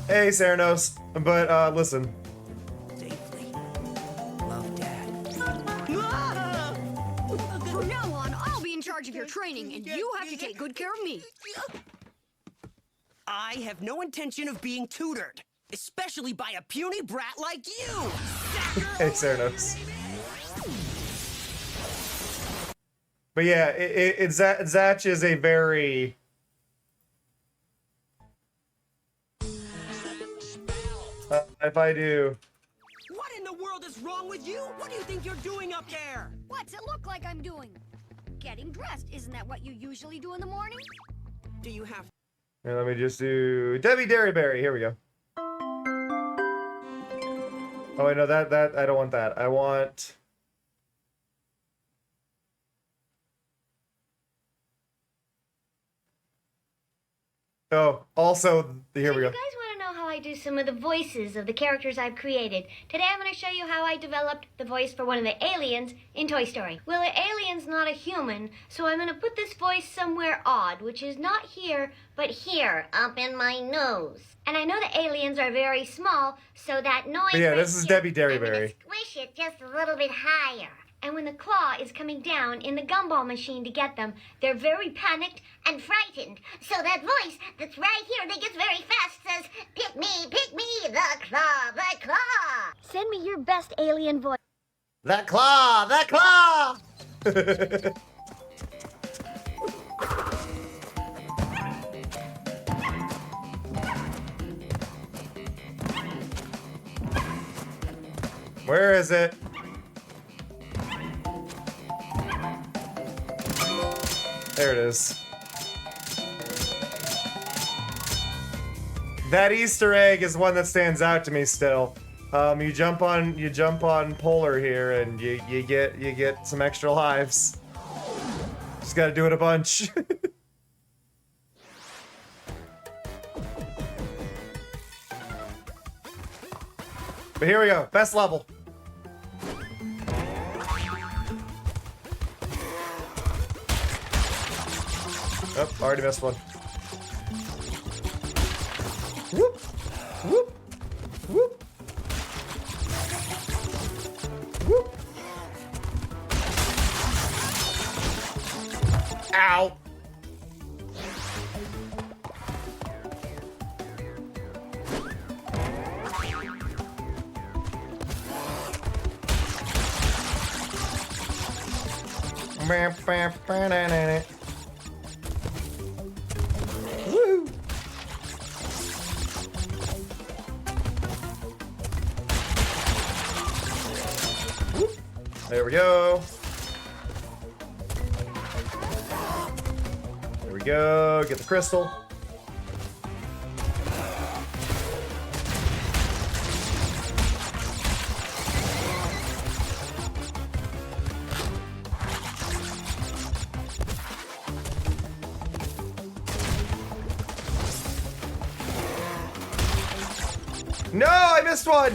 Hey, Ceranos. But, listen. Safely. Love, Dad. From now on, I'll be in charge of your training, and you have to take good care of me. I have no intention of being tutored, especially by a puny brat like you! Hey, Ceranos. But yeah, Zatch is a very... if I do... What in the world is wrong with you? What do you think you're doing up there? What's it look like I'm doing? Getting dressed. Isn't that what you usually do in the morning? Do you have... Here, let me just do Debbie Derryberry. Here we go. Oh wait, no, that I don't want that. I want... Oh, also, here we go. You guys want to know how I do some of the voices of the characters I've created? Today I'm going to show you how I developed the voice for one of the aliens in Toy Story. Well, the alien's not a human, so I'm going to put this voice somewhere odd, which is not here, but here, up in my nose. And I know the aliens are very small, so that noise... But yeah, this is Debbie Derryberry. I'm going to squish it just a little bit higher. And when the claw is coming down in the gumball machine to get them, they're very panicked and frightened. So that voice that's right here that gets very fast says, pick me, the claw, the claw. Send me your best alien voice. That claw, that claw! Where is it? There it is. That Easter egg is one that stands out to me still. You jump on Polar here, and you get some extra lives. Just gotta do it a bunch. But here we go. Best level. Oh, already missed one. Whoop! Whoop! Whoop! Whoop! Ow! Woo! Whoop. There we go. There we go. Get the crystal. No, I missed one.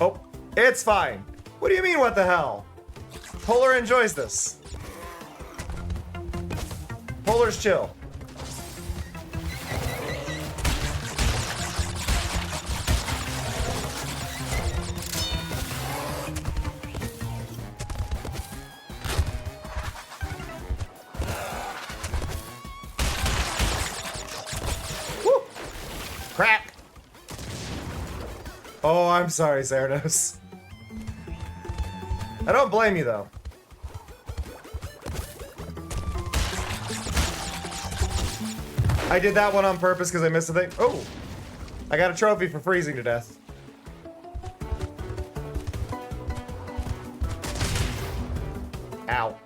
Oh, it's fine. What do you mean, what the hell? Polar enjoys this. Polar's chill. Woo! Crack. Oh, I'm sorry, Zeranos. I don't blame you, though. I did that one on purpose because I missed a thing. Oh! I got a trophy for freezing to death. Ow.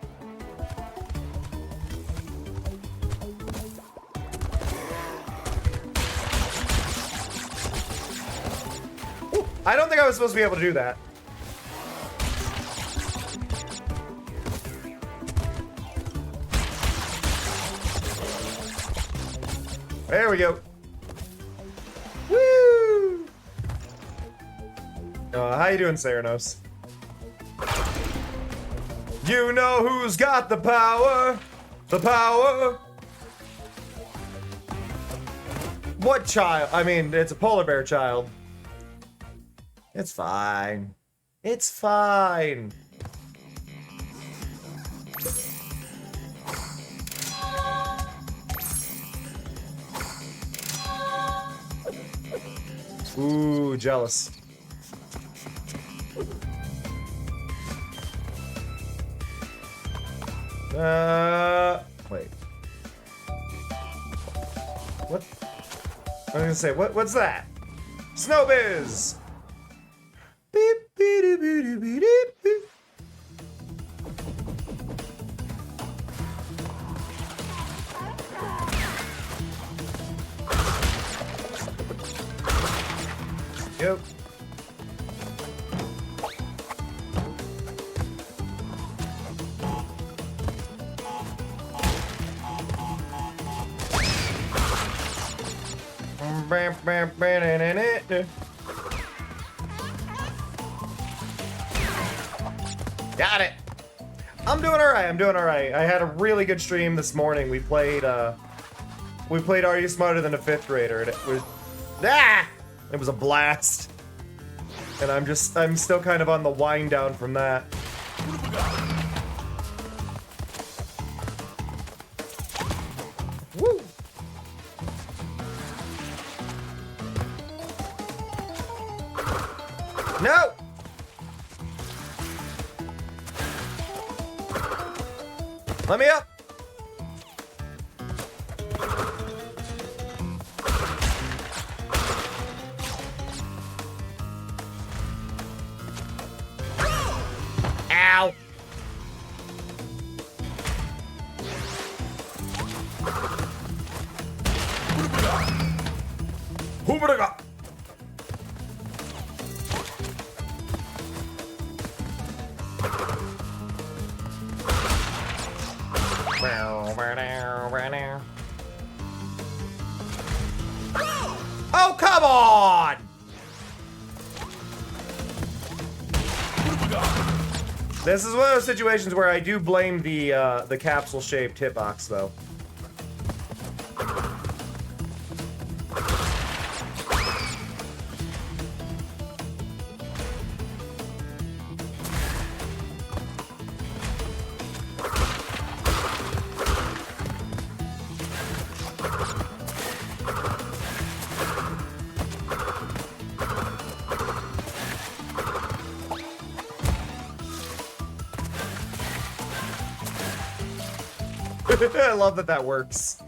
Ooh, I don't think I was supposed to be able to do that. There we go. Woo! How you doing, Ceranos? You know who's got the power? The power? What child? I mean, it's a polar bear child. It's fine. It's fine. Ooh, jealous. Wait. What? I was gonna say, what's that? Snowbiz! Beep, beep, beep, beep, beep, beep. Yep. Got it. I'm doing all right. I'm doing all right. I had a really good stream this morning. We played Are You Smarter Than a Fifth Grader? And it was it was a blast. And I'm still kind of on the wind down from that. Woo! No! Let me up! Ow! Hoobadaga! Oh, come on! This is one of those situations where I do blame the capsule-shaped hitbox, though. I love that that works.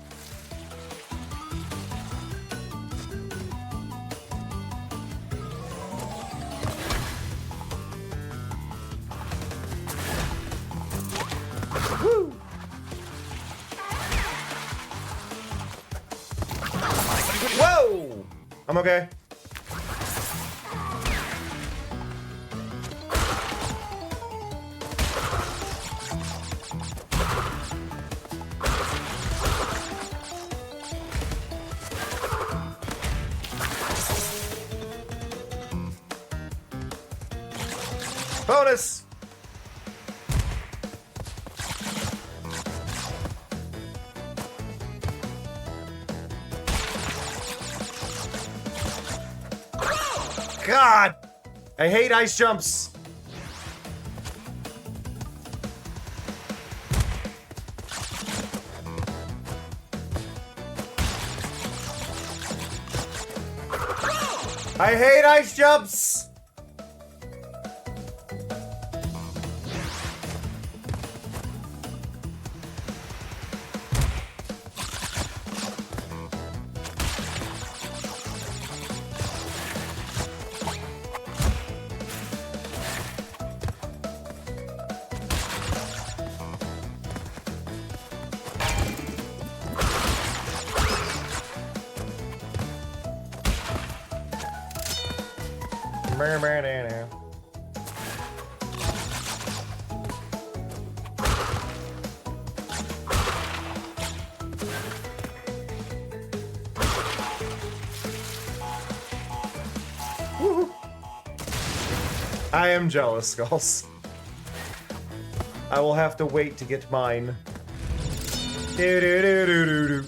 Woo. Whoa! I'm okay. Bonus! God! I hate ice jumps! I hate ice jumps! I am jealous, Skulls. I will have to wait to get mine. Do do do do do do.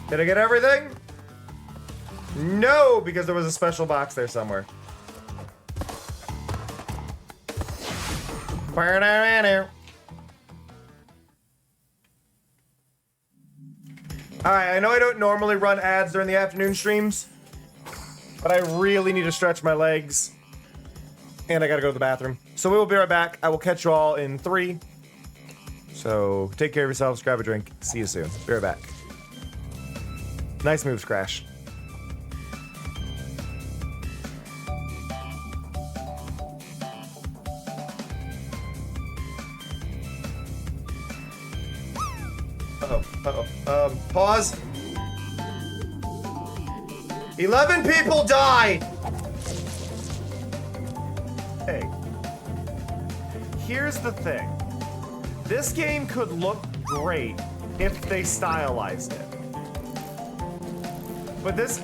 Did I get everything? No, because there was a special box there somewhere. Alright, I know I don't normally run ads during the afternoon streams, but I really need to stretch my legs. And I gotta go to the bathroom. So we will be right back. I will catch you all in 3. So take care of yourselves, grab a drink. See you soon. Be right back. Nice moves, Crash. Pause. 11 people died! Hey. Here's the thing. This game could look great if they stylized it. But this...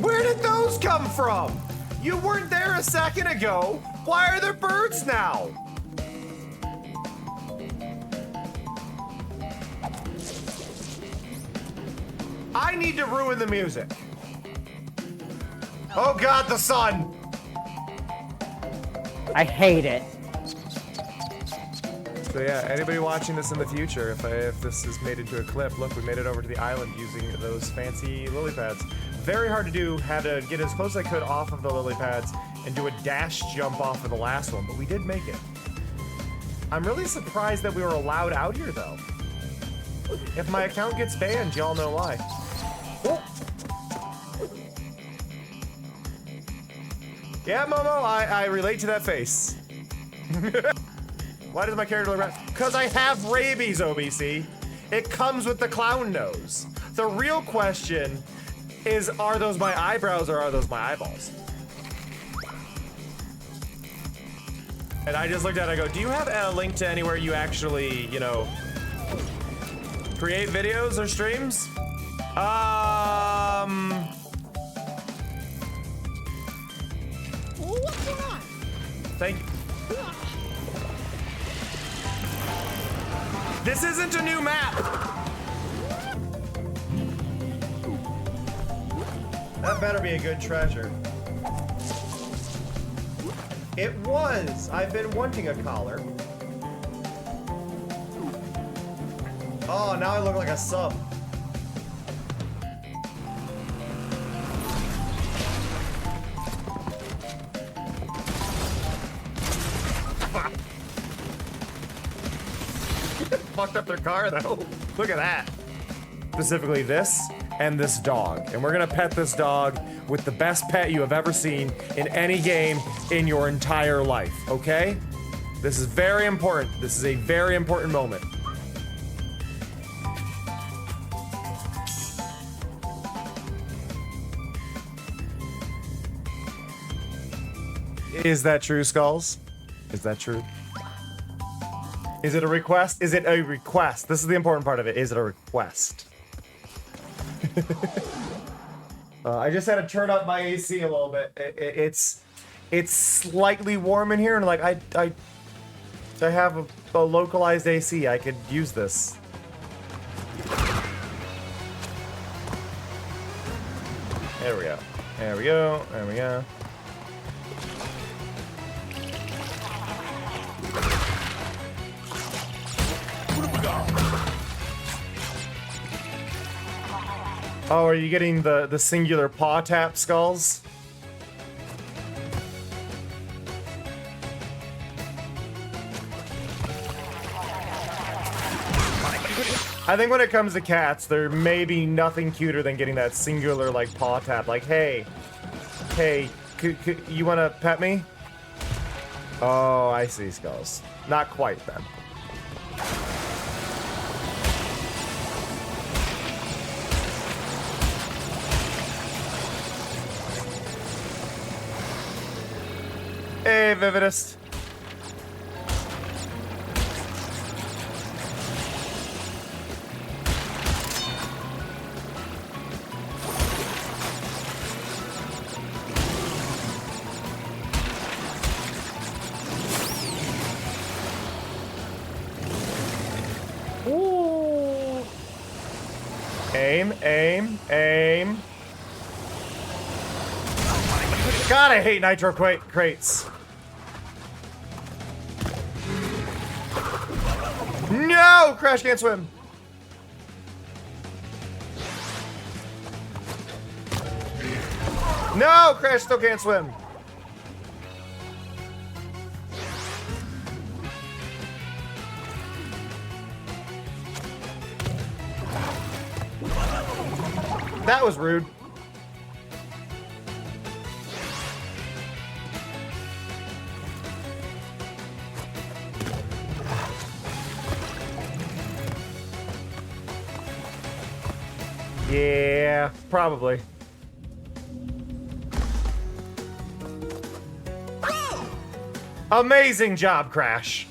Where did those come from? You weren't there a second ago. Why are there birds now? I need to ruin the music. Oh God, the sun. I hate it. So yeah, anybody watching this in the future, if this is made into a clip, look, we made it over to the island using those fancy lily pads. Very hard to do, had to get as close as I could off of the lily pads and do a dash jump off of the last one, but we did make it. I'm really surprised that we were allowed out here though. If my account gets banned, y'all know why. Oh. Yeah, Momo, I relate to that face. Why does my character look red? Because I have rabies, OBC. It comes with the clown nose. The real question is, are those my eyebrows or are those my eyeballs? And I just looked at it, I go, do you have a link to anywhere you actually, you know, create videos or streams? What's going on? Thank you. This isn't a new map! That better be a good treasure. It was! I've been wanting a collar. Oh, now I look like a sub. Fucked up their car though. Look at that. Specifically this and this dog. And we're gonna pet this dog with the best pet you have ever seen in any game in your entire life, okay? This is very important. This is a very important moment. Is that true, Skulls? Is that true? Is it a request? Is it a request? This is the important part of it. Is it a request? I just had to turn up my AC a little bit. It's slightly warm in here, and like I have a localized AC. I could use this. There we go. There we go. There we go. Oh, are you getting the singular paw tap, Skulls? I think when it comes to cats, there may be nothing cuter than getting that singular, like, paw tap. Like, hey, you want to pet me? Oh, I see, Skulls. Not quite, then. Hey, Vividist. Ooh. Aim, aim, aim. God, I hate nitro crates. No! Crash can't swim. No! Crash still can't swim. That was rude. Yeah, probably. Amazing job, Crash.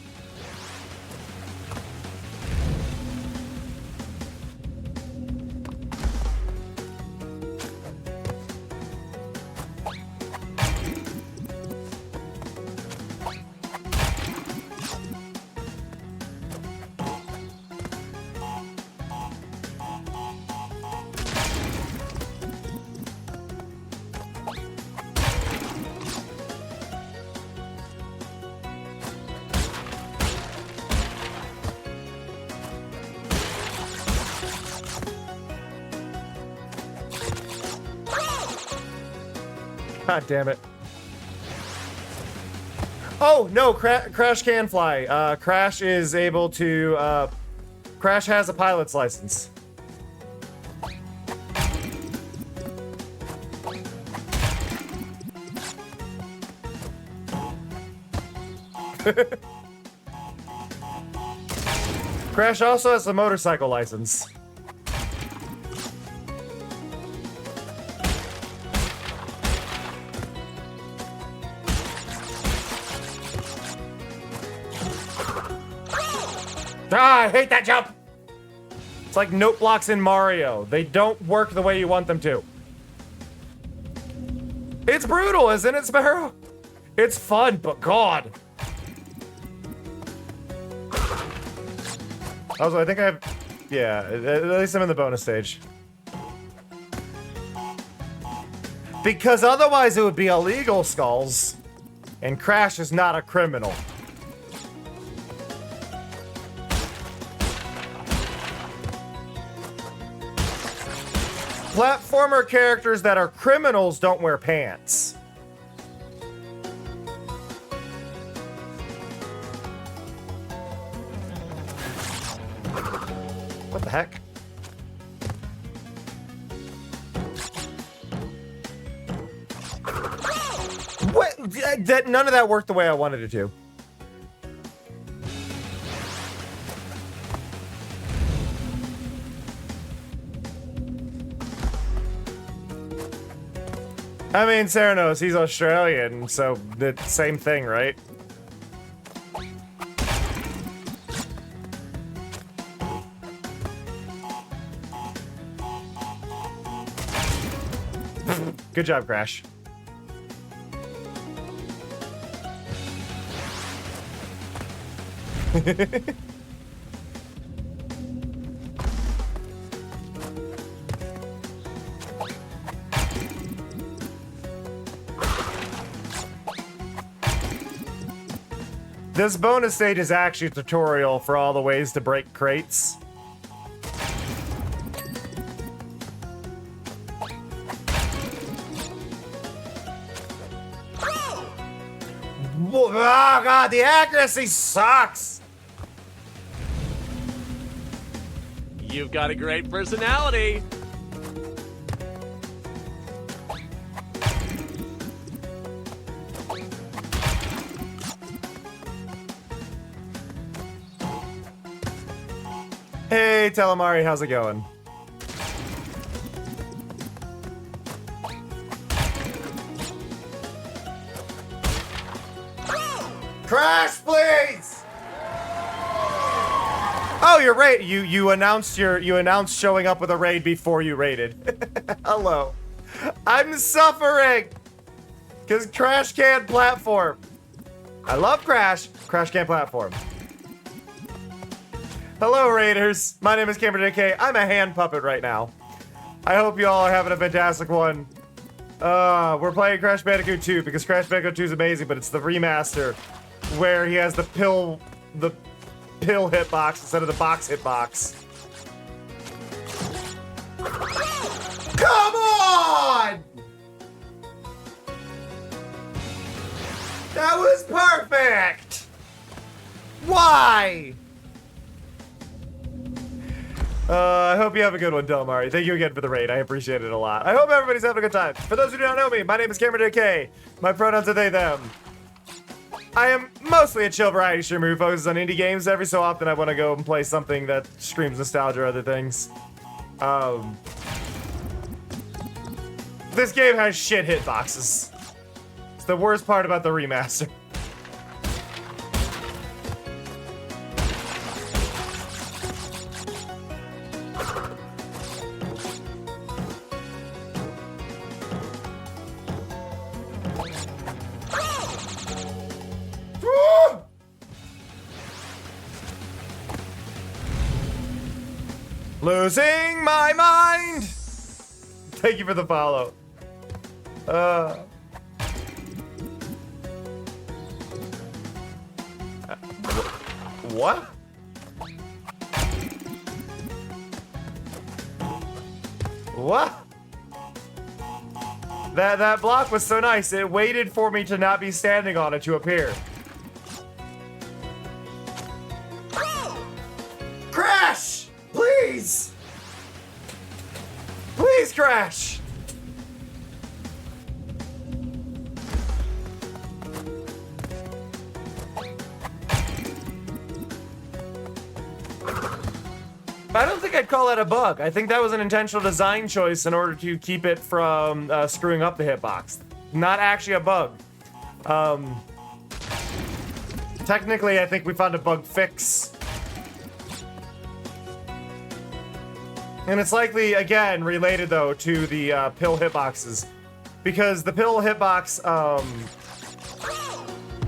God damn it. Oh, no, Crash can fly. Crash is able to, Crash has a pilot's license. Crash also has a motorcycle license. Ah, I hate that jump! It's like note blocks in Mario. They don't work the way you want them to. It's brutal, isn't it, Sparrow? It's fun, but God. Also, I think I have... Yeah, at least I'm in the bonus stage. Because otherwise it would be illegal, Skulls. And Crash is not a criminal. Platformer characters that are criminals don't wear pants. What the heck? What? None of that worked the way I wanted it to. I mean, Sarah knows he's Australian, so the same thing, right? Good job, Crash. This bonus stage is actually a tutorial for all the ways to break crates. Oh God, the accuracy sucks! You've got a great personality. Hey, Telemari, how's it going? Crash, please! Oh, you're right. You announced showing up with a raid before you raided. Hello. I'm suffering because Crash can't platform. I love Crash. Crash can't platform. Hello, Raiders. My name is Cameron JK. I'm a hand puppet right now. I hope you all are having a fantastic one. We're playing Crash Bandicoot 2 because Crash Bandicoot 2 is amazing, but it's the remaster where he has the pill hitbox instead of the box hitbox. Come on! That was perfect! Why? I hope you have a good one, Delmari. Thank you again for the raid. I appreciate it a lot. I hope everybody's having a good time. For those who do not know me, my name is Cameron JK. My pronouns are they, them. I am mostly a chill variety streamer who focuses on indie games. Every so often I want to go and play something that screams nostalgia or other things. This game has shit hitboxes. It's the worst part about the remaster. Losing my mind! Thank you for the follow. What? What? That block was so nice. It waited for me to not be standing on it to appear. Crash! Please! Please crash! I don't think I'd call that a bug. I think that was an intentional design choice in order to keep it from screwing up the hitbox. Not actually a bug. Technically, I think we found a bug fix. And it's likely, again, related, though, to the pill hitboxes. Because the pill hitbox,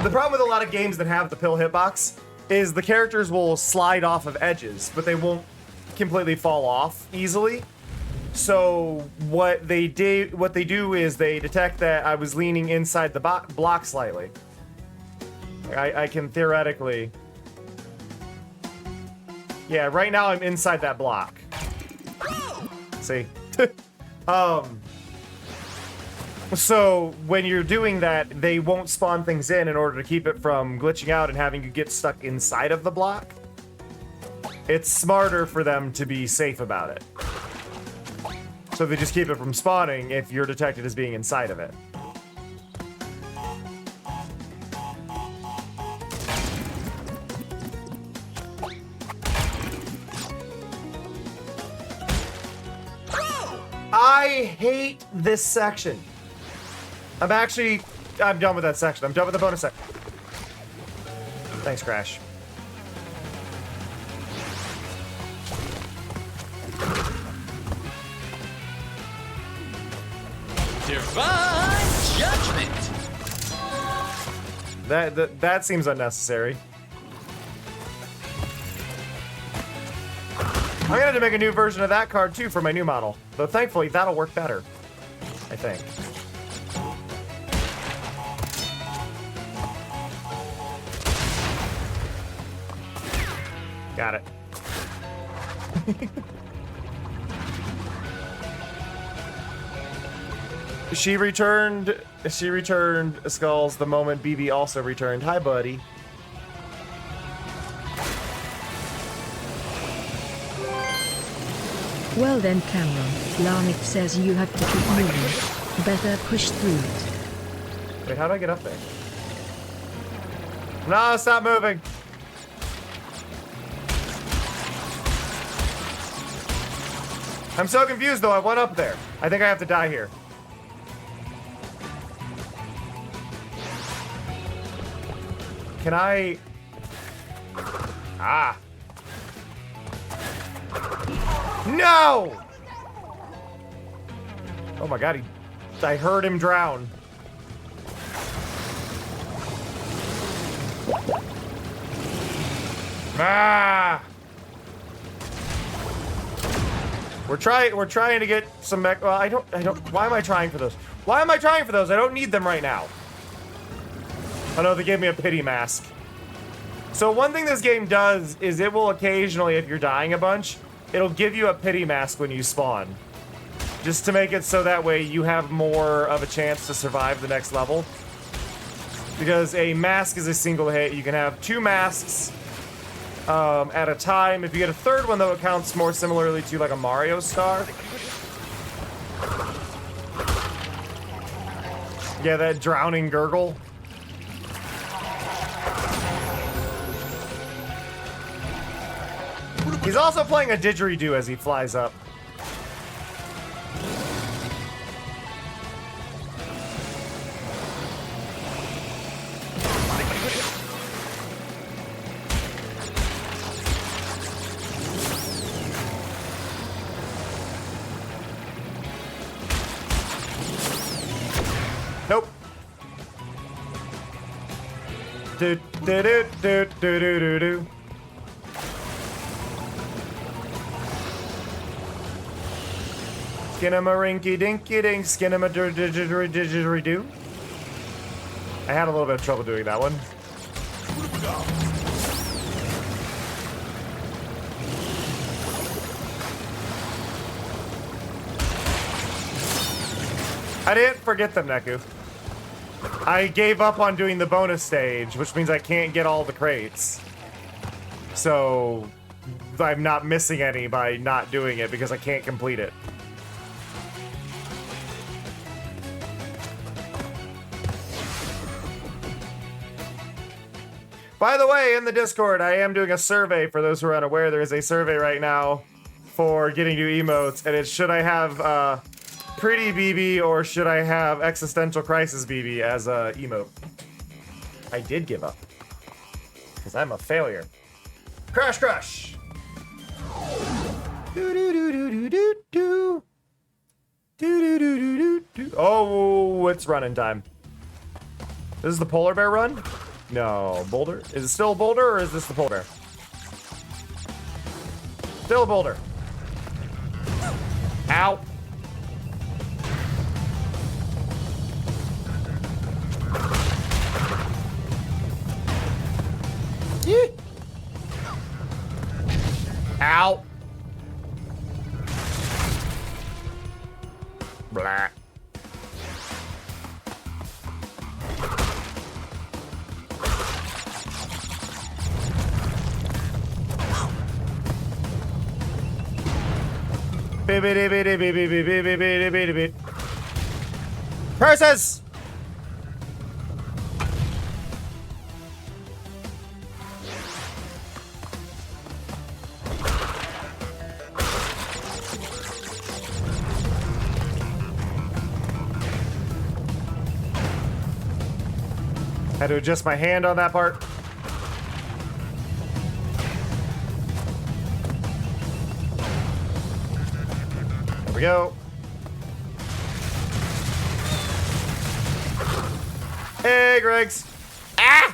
the problem with a lot of games that have the pill hitbox is the characters will slide off of edges, but they won't completely fall off easily. So what they do is they detect that I was leaning inside the block slightly. I can theoretically... Yeah, right now I'm inside that block. See? So when you're doing that, they won't spawn things in order to keep it from glitching out and having you get stuck inside of the block. It's smarter for them to be safe about it. So they just keep it from spawning if you're detected as being inside of it. I hate this section. I'm done with that section. I'm done with the bonus section. Thanks, Crash. Divine Judgment. That seems unnecessary. I'm gonna have to make a new version of that card too for my new model. Though thankfully that'll work better. I think. Got it. She returned skulls the moment BB also returned. Hi, buddy. Well then, Cameron, Larnick says you have to keep moving. Better push through it. Wait, how do I get up there? No, stop moving. I'm so confused though, I went up there. I think I have to die here. Can I... Ah. No! Oh my god, I heard him drown. Ah! We're trying to get some mech. Well, I don't. Why am I trying for those? Why am I trying for those? I don't need them right now. Oh no, they gave me a pity mask. So one thing this game does is it will occasionally, if you're dying a bunch, it'll give you a pity mask when you spawn. Just to make it so that way you have more of a chance to survive the next level. Because a mask is a single hit. You can have 2 masks at a time. If you get a third one, though, it counts more similarly to like a Mario star. Yeah, that drowning gurgle. He's also playing a didgeridoo as he flies up. Nope. Do do do do do do do do. Skinamarinky dinky dink, skinamadirdidididididididu. I had a little bit of trouble doing that one. I didn't forget them, Neku. I gave up on doing the bonus stage, which means I can't get all the crates. So I'm not missing any by not doing it because I can't complete it. By the way, in the Discord, I am doing a survey. For those who are unaware, there is a survey right now for getting new emotes, and it's should I have Pretty BB or should I have Existential Crisis BB as a emote? I did give up because I'm a failure. Crash, crash. Do do do do do do do. Do do do do do do. Oh, it's running time. This is the polar bear run? No, boulder. Is it still a boulder or is this the polar bear? Still a boulder. Ow. Yee. Ow. Blah. Purses! Had to adjust my hand on that part. There we go. Hey, Greg's. Ah!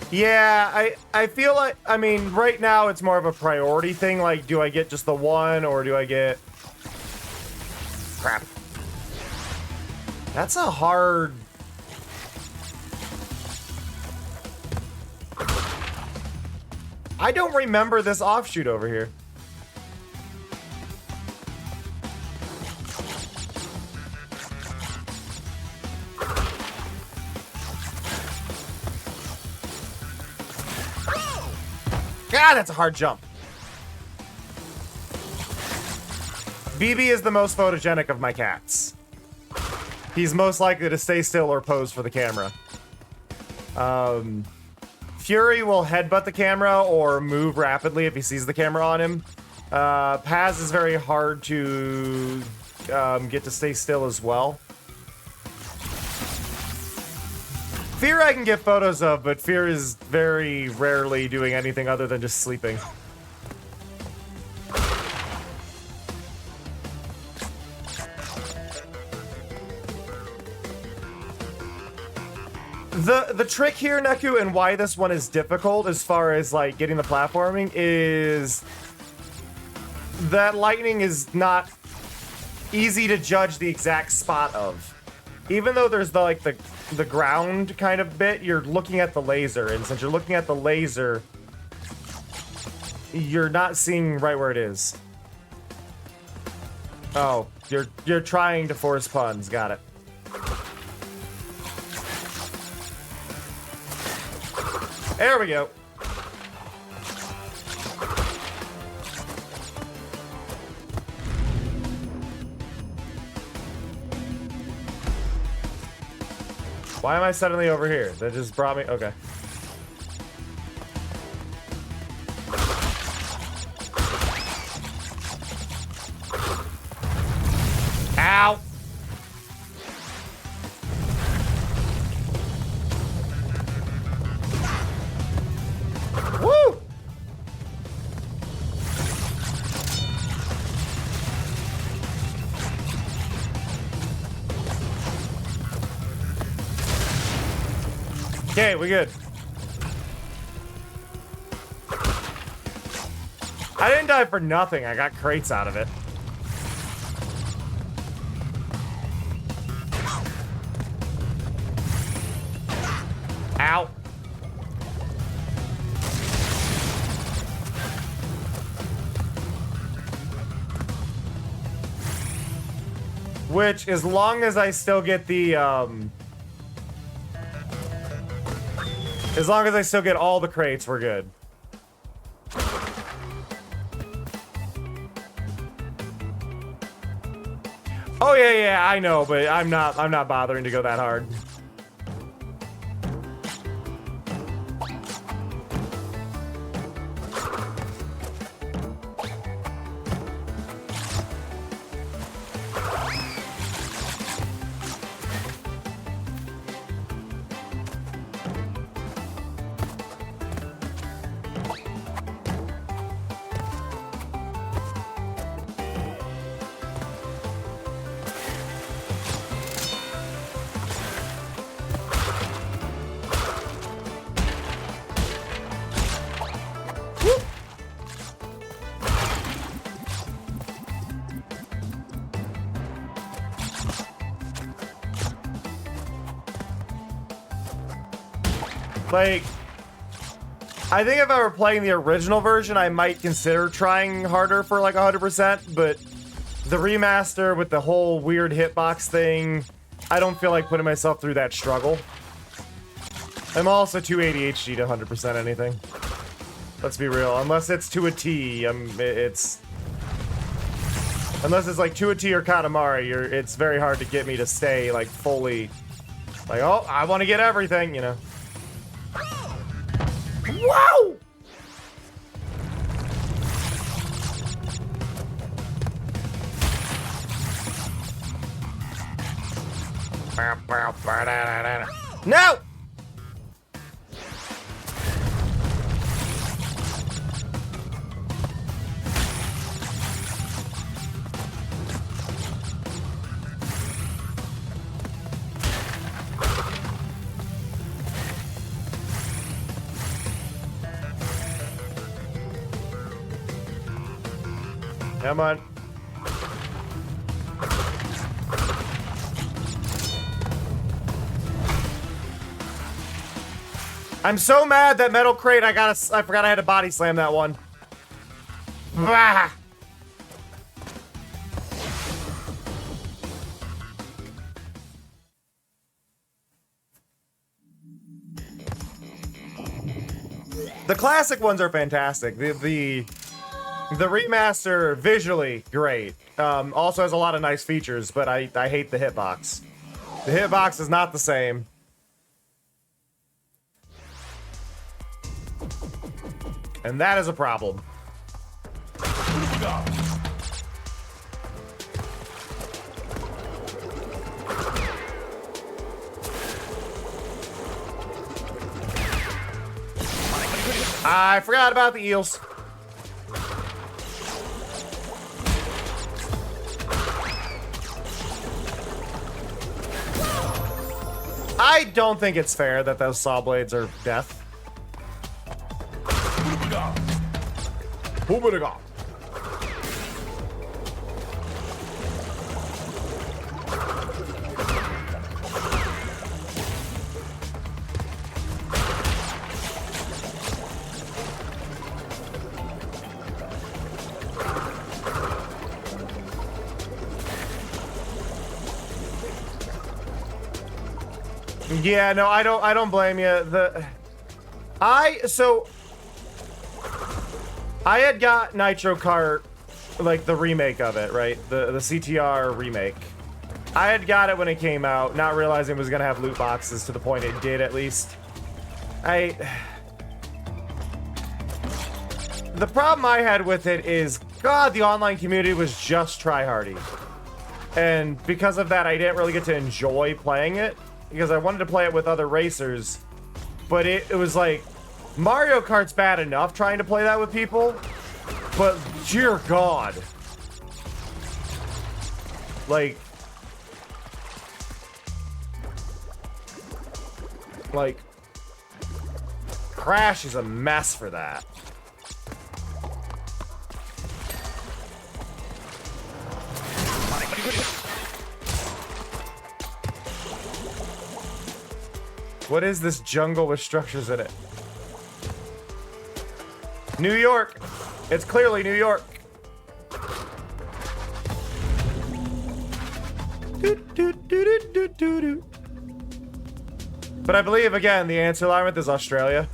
Yeah, I feel like, I mean, right now it's more of a priority thing. Like, do I get just the one or do I get... Crap. That's a hard... I don't remember this offshoot over here. God, that's a hard jump. BB is the most photogenic of my cats. He's most likely to stay still or pose for the camera. Fury will headbutt the camera or move rapidly if he sees the camera on him. Paz is very hard to get to stay still as well. Fear I can get photos of, but Fear is very rarely doing anything other than just sleeping. The trick here, Neku, and why this one is difficult as far as like getting the platforming is that lightning is not easy to judge the exact spot of. Even though there's the ground kind of bit, you're looking at the laser, and since you're looking at the laser, you're not seeing right where it is. Oh, you're trying to force puns. Got it. There we go. Why am I suddenly over here? That just brought me... Okay. Ow! Woo! Okay, we good. I didn't die for nothing. I got crates out of it. Ow. Which, as long as I still get the, as long as I still get all the crates, we're good. Oh yeah, I know, but I'm not bothering to go that hard. Like, I think if I were playing the original version, I might consider trying harder for like 100%, but the remaster with the whole weird hitbox thing, I don't feel like putting myself through that struggle. I'm also too ADHD to 100% anything. Let's be real. Unless it's to a T, unless it's like to a T or Katamari, it's very hard to get me to stay like fully, like, oh, I want to get everything, you know. Wow! No! Come on. I'm so mad that metal crate, I forgot I had to body slam that one. Ah. The classic ones are fantastic. The remaster, visually, great. Also has a lot of nice features, but I hate the hitbox. The hitbox is not the same. And that is a problem. I forgot about the eels. I don't think it's fair that those saw blades are death. Yeah, no, I don't blame you. I had got Nitro Kart, like the remake of it, right? The CTR remake. I had got it when it came out, not realizing it was gonna have loot boxes to the point it did, at least. The problem I had with it is, God, the online community was just tryhardy. And because of that, I didn't really get to enjoy playing it, because I wanted to play it with other racers. But it was like, Mario Kart's bad enough trying to play that with people, but dear God. Like, Crash is a mess for that. What is this jungle with structures in it? New York. It's clearly New York. But I believe, again, the answer alignment is Australia.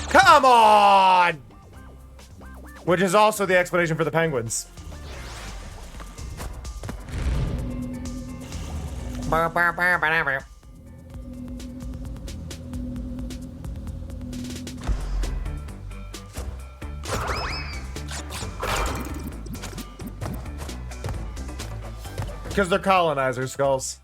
Come on! Which is also the explanation for the penguins. Because they're colonizer skulls.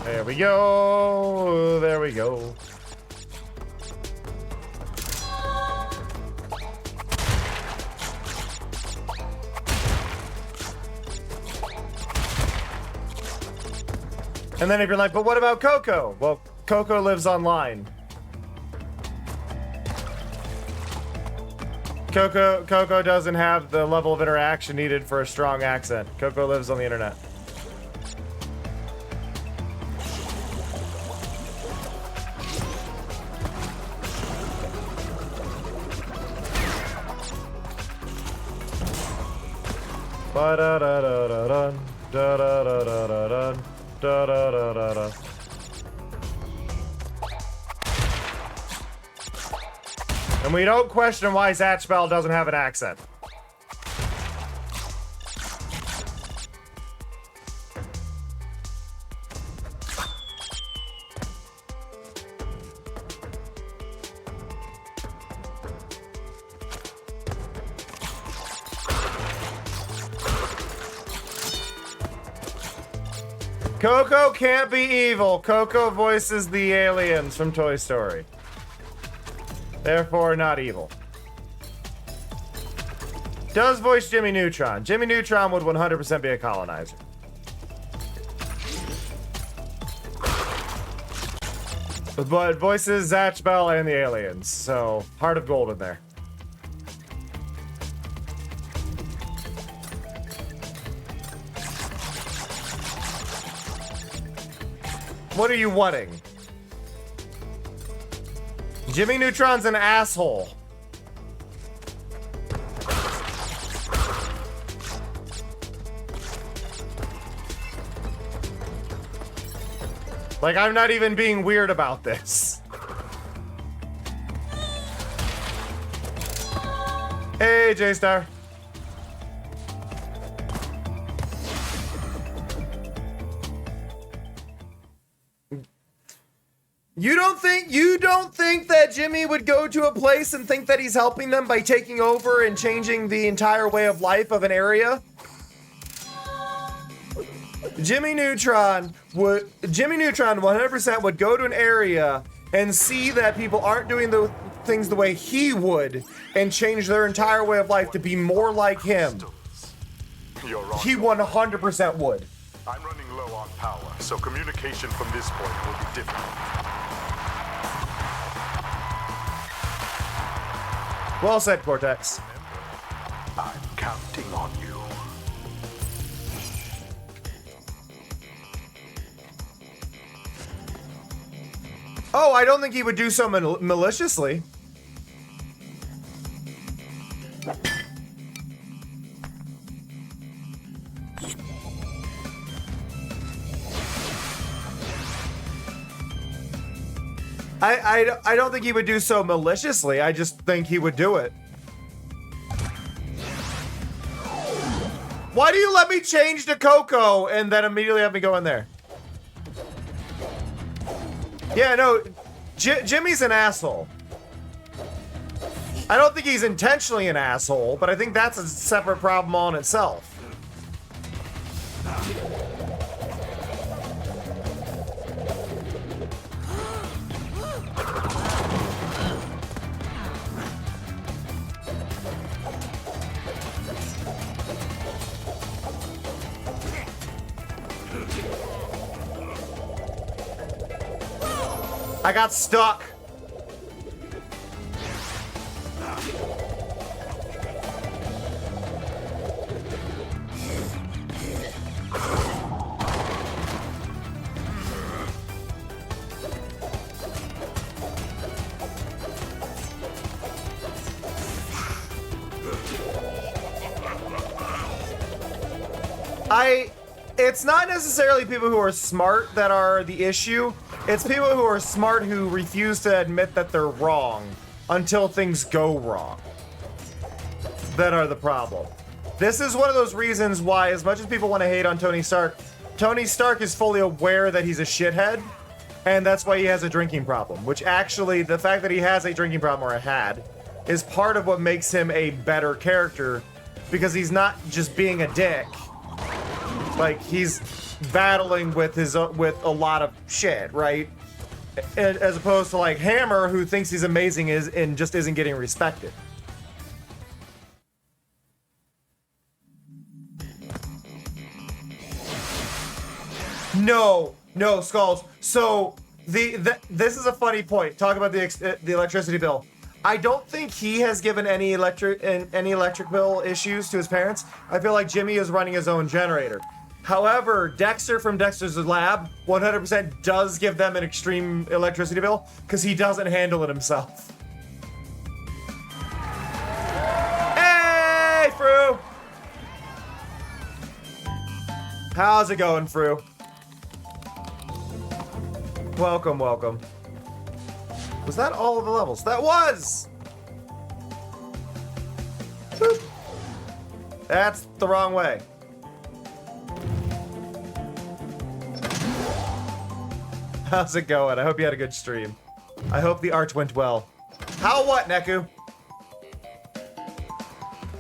There we go. There we go. And then if you're like, but what about Coco? Well, Coco lives online. Coco doesn't have the level of interaction needed for a strong accent. Coco lives on the internet. Ba-da-da-da-da-dun, da-da-da-da-da-dun, da-da-da-da-da. And we don't question why Zatchbell doesn't have an accent. Coco can't be evil. Coco voices the aliens from Toy Story. Therefore, not evil. Does voice Jimmy Neutron. Jimmy Neutron would 100% be a colonizer. But voices Zatchbell and the aliens. So, Heart of Gold in there. What are you wanting? Jimmy Neutron's an asshole. Like, I'm not even being weird about this. Hey, J-Star. You don't think that Jimmy would go to a place and think that he's helping them by taking over and changing the entire way of life of an area? Jimmy Neutron 100% would go to an area and see that people aren't doing the things the way he would and change their entire way of life to be more like him. You're wrong. He 100% would. I'm running low on power, so communication from this point will be difficult. Well said, Cortex. I'm counting on you. Oh, I don't think he would do so maliciously. I don't think he would do so maliciously. I just think he would do it. Why do you let me change to Coco and then immediately have me go in there? Yeah, no, Jimmy's an asshole. I don't think he's intentionally an asshole, but I think that's a separate problem all in itself. I got stuck. It's not necessarily people who are smart that are the issue. It's people who are smart who refuse to admit that they're wrong until things go wrong that are the problem. This is one of those reasons why, as much as people want to hate on Tony Stark is fully aware that he's a shithead, and that's why he has a drinking problem, which actually, the fact that he has a drinking problem, or had, is part of what makes him a better character, because he's not just being a dick. Like, he's battling with with a lot of shit, right? As opposed to like Hammer, who thinks he's amazing and just isn't getting respected. No, Skulls. So this is a funny point. Talk about the electricity bill. I don't think he has given any electric bill issues to his parents. I feel like Jimmy is running his own generator. However, Dexter from Dexter's Lab 100% does give them an extreme electricity bill because he doesn't handle it himself. Hey, Fru! How's it going, Fru? Welcome. Was that all of the levels? That was! Boop. That's the wrong way. How's it going? I hope you had a good stream. I hope the arch went well. How what, Neku?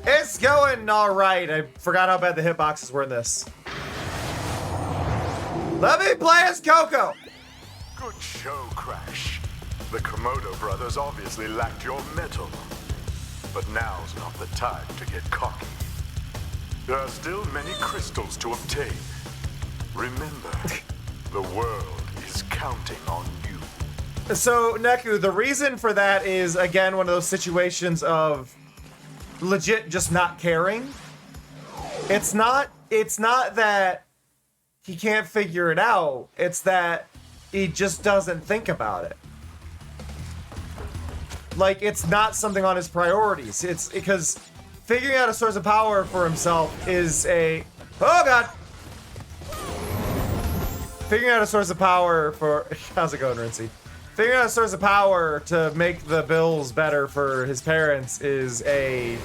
It's going alright. I forgot how bad the hitboxes were in this. Let me play as Coco! Good show, Crash. The Komodo brothers obviously lacked your mettle. But now's not the time to get cocky. There are still many crystals to obtain. Remember, the world is counting on you. So, Neku, the reason for that is, again, one of those situations of legit just not caring. It's not that he can't figure it out. It's that he just doesn't think about it. Like, it's not something on his priorities. It's because figuring out a source of power for himself is a... Oh, God! Figuring out a source of power for... How's it going, Rincey? Figuring out a source of power to make the bills better for his parents is a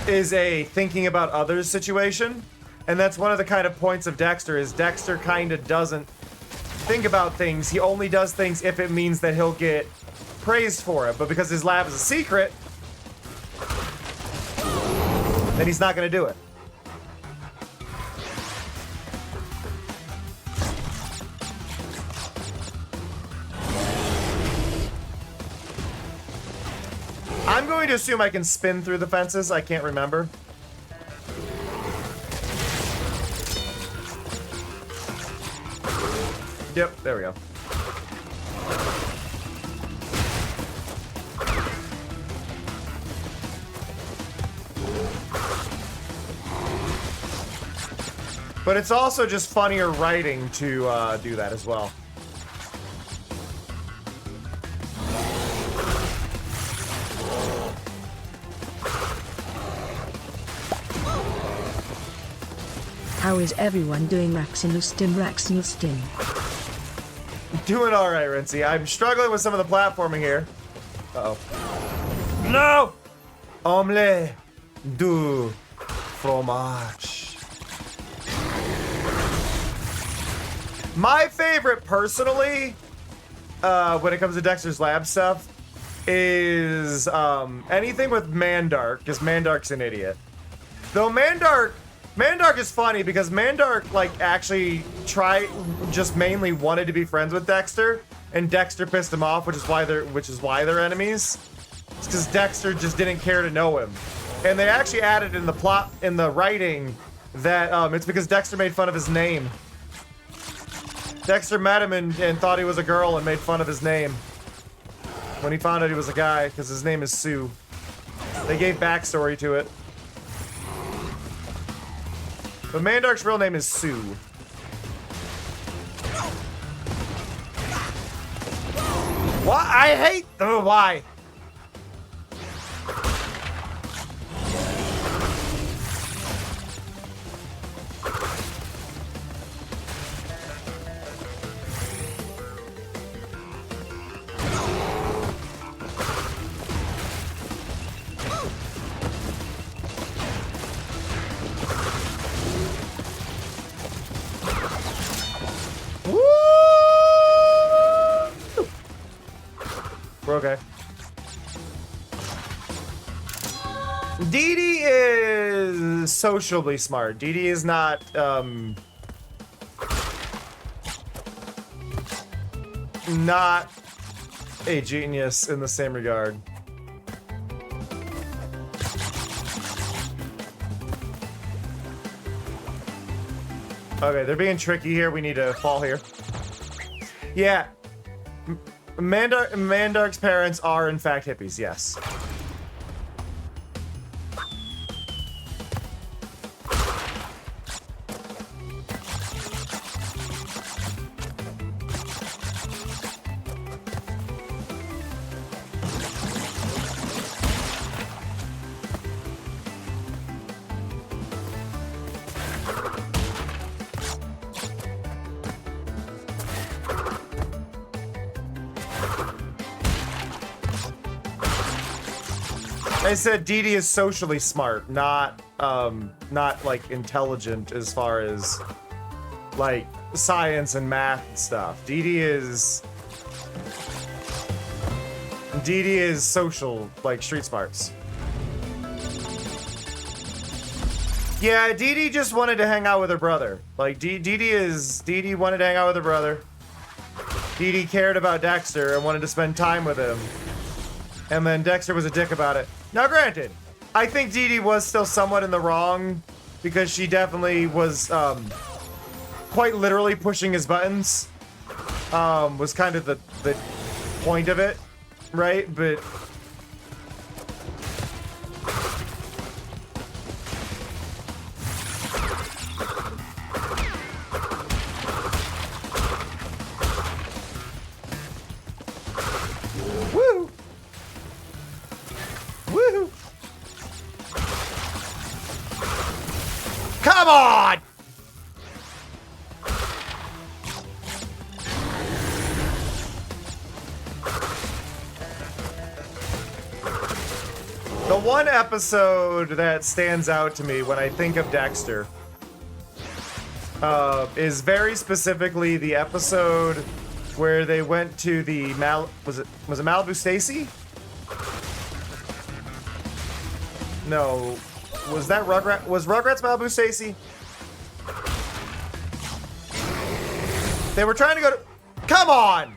thinking about others situation. And that's one of the kind of points of Dexter, is Dexter kind of doesn't think about things. He only does things if it means that he'll get praised for it. But because his lab is a secret, then he's not going to do it. I'm going to assume I can spin through the fences. I can't remember. Yep, there we go. But it's also just funnier writing to do that as well. How is everyone doing, Raxinustin? Doing alright, Rinsey. I'm struggling with some of the platforming here. Uh-oh. No! Omelette du fromage. My favorite, personally, when it comes to Dexter's Lab stuff, is anything with Mandark, because Mandark's an idiot. Though Mandark is funny because Mandark, like, actually just mainly wanted to be friends with Dexter, and Dexter pissed him off, which is why they're enemies. It's because Dexter just didn't care to know him. And they actually added in the plot, in the writing, that it's because Dexter made fun of his name. Dexter met him and thought he was a girl and made fun of his name when he found out he was a guy, because his name is Sue. They gave backstory to it. But Mandark's real name is Sue. Why? I hate the why. We're okay. Dee Dee is sociably smart. Dee Dee is not, not a genius in the same regard. Okay, they're being tricky here. We need to fall here. Yeah. Mandark's parents are, in fact, hippies, yes. I said Dee Dee is socially smart, not like intelligent as far as like science and math and stuff. Dee Dee is social, like street smarts. Yeah, Dee Dee just wanted to hang out with her brother. Like Dee Dee wanted to hang out with her brother. Dee Dee cared about Dexter and wanted to spend time with him. And then Dexter was a dick about it. Now, granted, I think Dee Dee was still somewhat in the wrong because she definitely was quite literally pushing his buttons. Was kind of the point of it, right? But woo! Woo! Come on! The one episode that stands out to me when I think of Dexter is very specifically the episode where they went to the was it Malibu Stacy? No, was that Rugrat? Was Rugrats Malibu Stacy? They were trying to go to. Come on!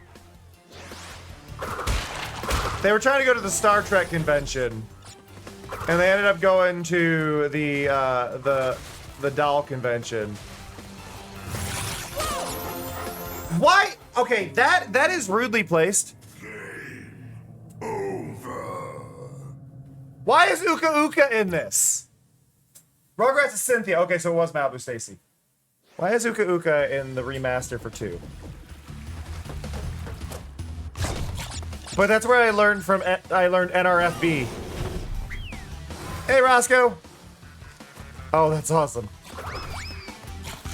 They were trying to go to the Star Trek convention, and they ended up going to the doll convention. Why? Okay, that is rudely placed. Why is Uka Uka in this? Rugrats is Cynthia. Okay, so it was Malibu Stacy. Why is Uka Uka in the remaster for 2? But that's where I learned NRFB. Hey, Roscoe. Oh, that's awesome.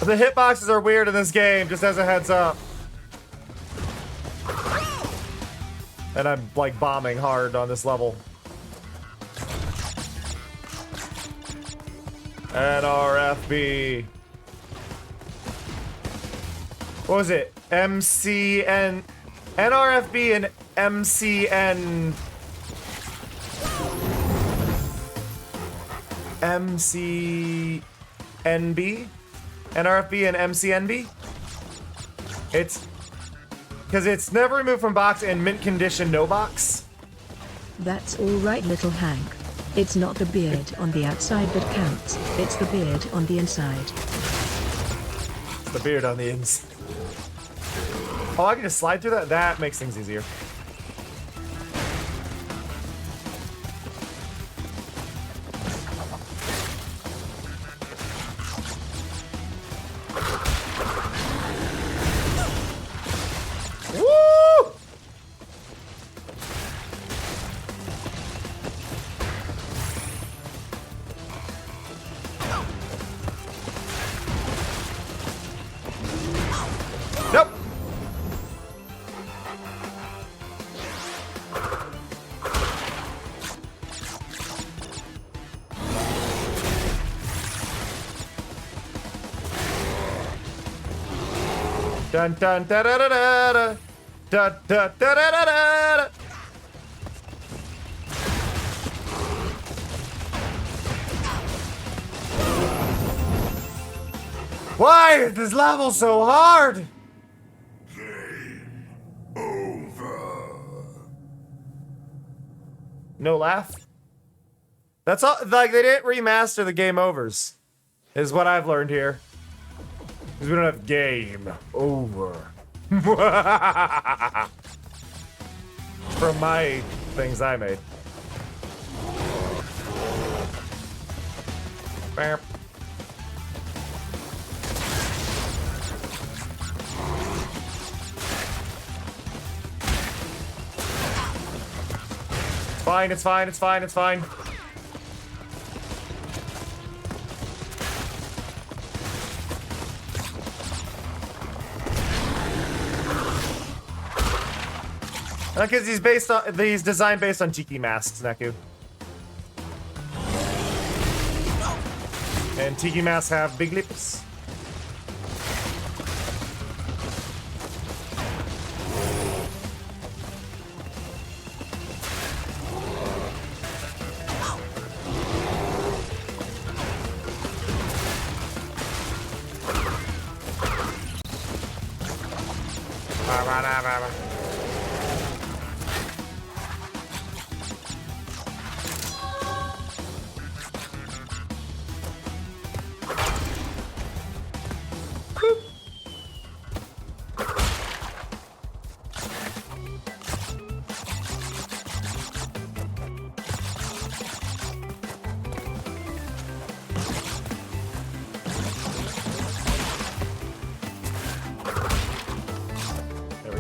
The hitboxes are weird in this game, just as a heads up. And I'm, like, bombing hard on this level. NRFB. What was it? MCN. NRFB and MCN. MCNB? NRFB and MCNB? It's... because it's never removed from box and mint condition no box. That's alright, little Hank. It's not the beard on the outside that counts, it's the beard on the inside. It's the beard on the inside. Oh, I can just slide through that? That makes things easier. Woo! Nope. Dun dun da da da da da da da da da da da. Why is this level so hard? No laugh? That's all, like, they didn't remaster the game overs, is what I've learned here. Because we don't have game over. From my things I made. Bam. Fine, it's fine, it's fine, it's fine. Because he's designed based on tiki masks, Neku. And tiki masks have big lips.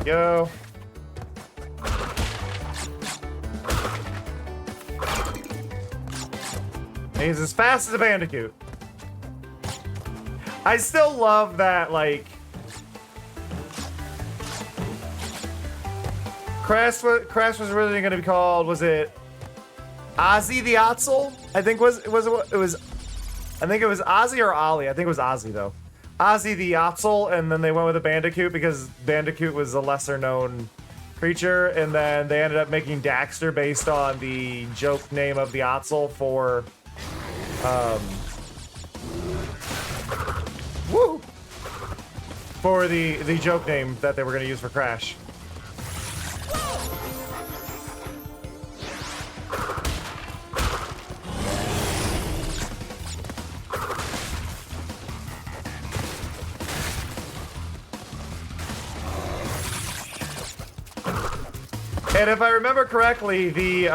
Go. He's as fast as a bandicoot. I still love that, like, Crash was originally going to be called, was it Ozzy the Otzel? I think it was Ozzy or Ollie. I think it was Ozzy though. Ozzy the Otzel, and then they went with a Bandicoot because Bandicoot was a lesser known creature, and then they ended up making Daxter based on the joke name of the Otzel for the joke name that they were going to use for Crash. And if I remember correctly, the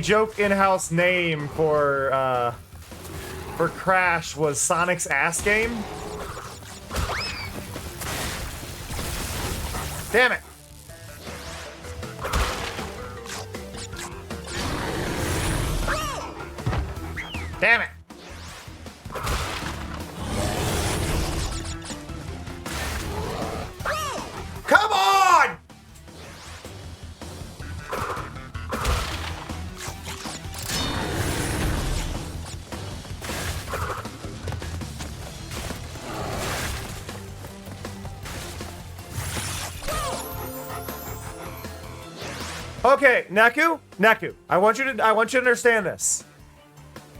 joke in-house name for Crash was Sonic's ass game. Damn it. Damn it. Come on! Okay, Neku, I want you to understand this.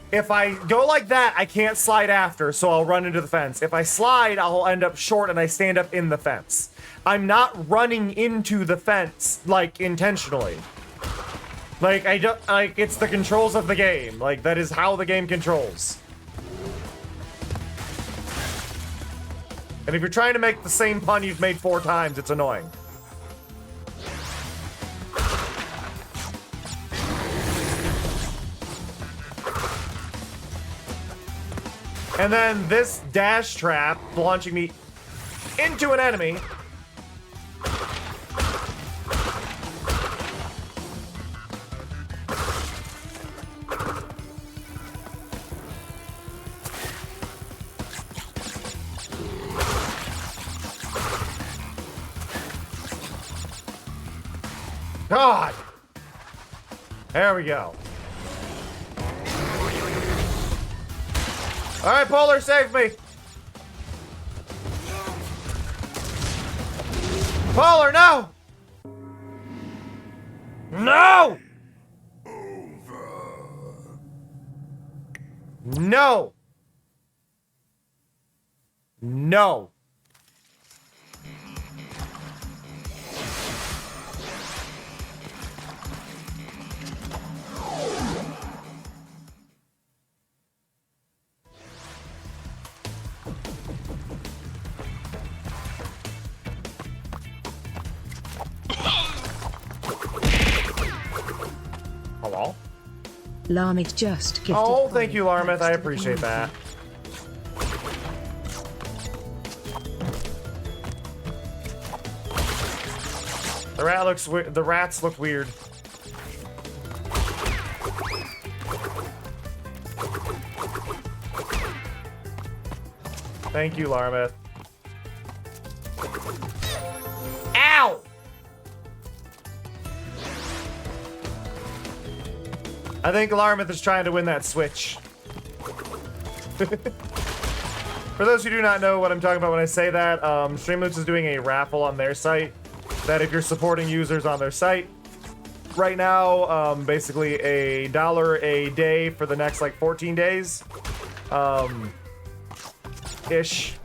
If I go like that, I can't slide after, so I'll run into the fence. If I slide, I'll end up short and I stand up in the fence. I'm not running into the fence, like, intentionally. Like, it's the controls of the game. Like, that is how the game controls. And if you're trying to make the same pun you've made 4 times, it's annoying. And then this dash trap launching me into an enemy. God! There we go. All right, Polar, save me. Polar, no! No! No! No! Hello? Larmith just gifted. Oh, thank you, Larmith. I appreciate that. The rats look weird. Thank you, Larmith. Ow! I think Larmith is trying to win that Switch. For those who do not know what I'm talking about when I say that, Streamloops is doing a raffle on their site that if you're supporting users on their site, right now, basically $1 a day for the next like 14 days, ish.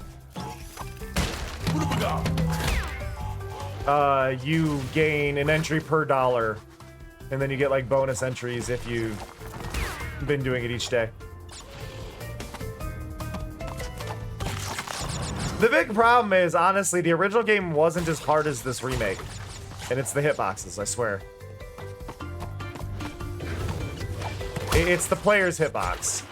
You gain an entry per $1. And then you get like bonus entries if you've been doing it each day. The big problem is, honestly, the original game wasn't as hard as this remake. And it's the hitboxes, I swear. It's the player's hitbox.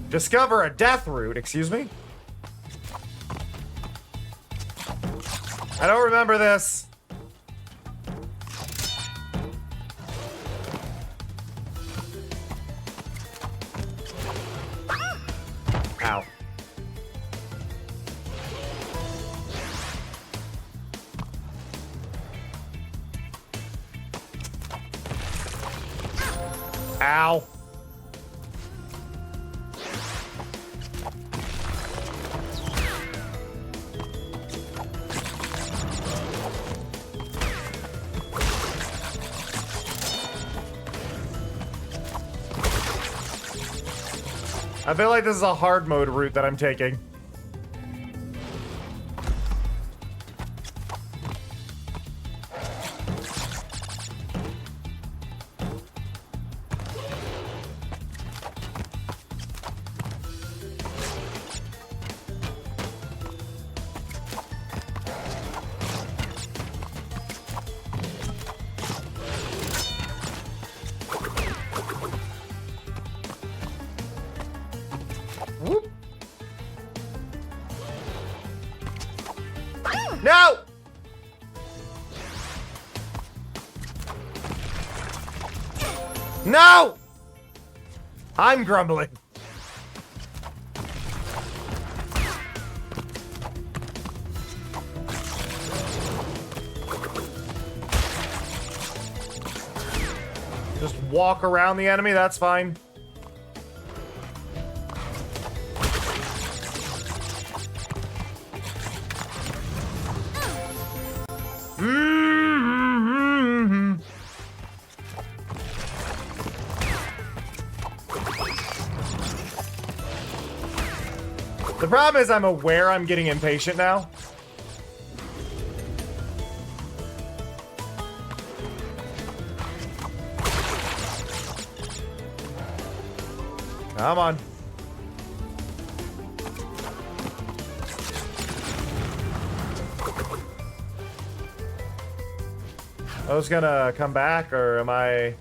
Discover a death route, excuse me? I don't remember this. Ow. Ow. I feel like this is a hard mode route that I'm taking. No! No! I'm grumbling. Just walk around the enemy, that's fine. The problem is I'm aware I'm getting impatient now. Come on. I was gonna come back, or am I?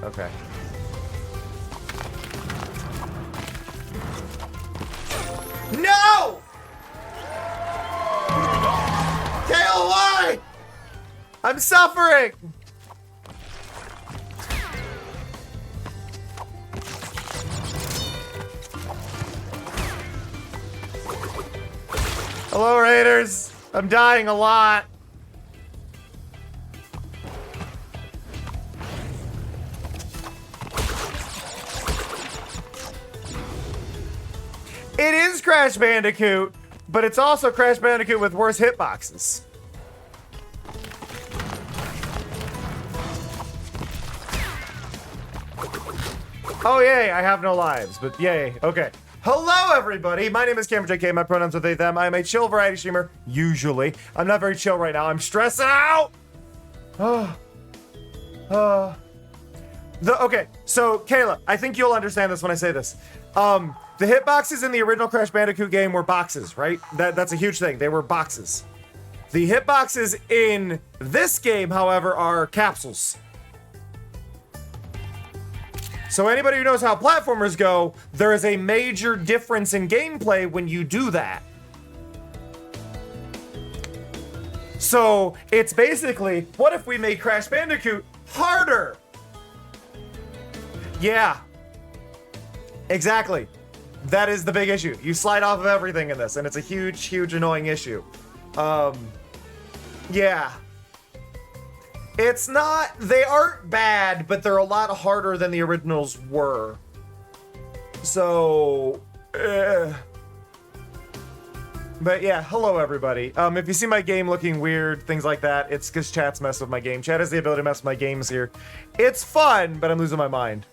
Okay. No! Kale, why? I'm suffering! Hello, Raiders. I'm dying a lot. It is Crash Bandicoot, but it's also Crash Bandicoot with worse hitboxes. Oh, yay, I have no lives, but yay, okay. Hello, everybody. My name is Cameron JK. My pronouns are they, them. I am a chill variety streamer, usually. I'm not very chill right now. I'm stressing out. Okay, so, Kayla, I think you'll understand this when I say this. The hitboxes in the original Crash Bandicoot game were boxes, right? That's a huge thing. They were boxes. The hitboxes in this game, however, are capsules. So anybody who knows how platformers go, there is a major difference in gameplay when you do that. So it's basically, what if we made Crash Bandicoot harder? Yeah. Exactly. That is the big issue. You slide off of everything in this, and it's a huge, huge annoying issue. Yeah. It's not, they aren't bad, but they're a lot harder than the originals were. So, but yeah, hello everybody. If you see my game looking weird, things like that, it's because chat's messed with my game. Chat has the ability to mess with my games here. It's fun, but I'm losing my mind.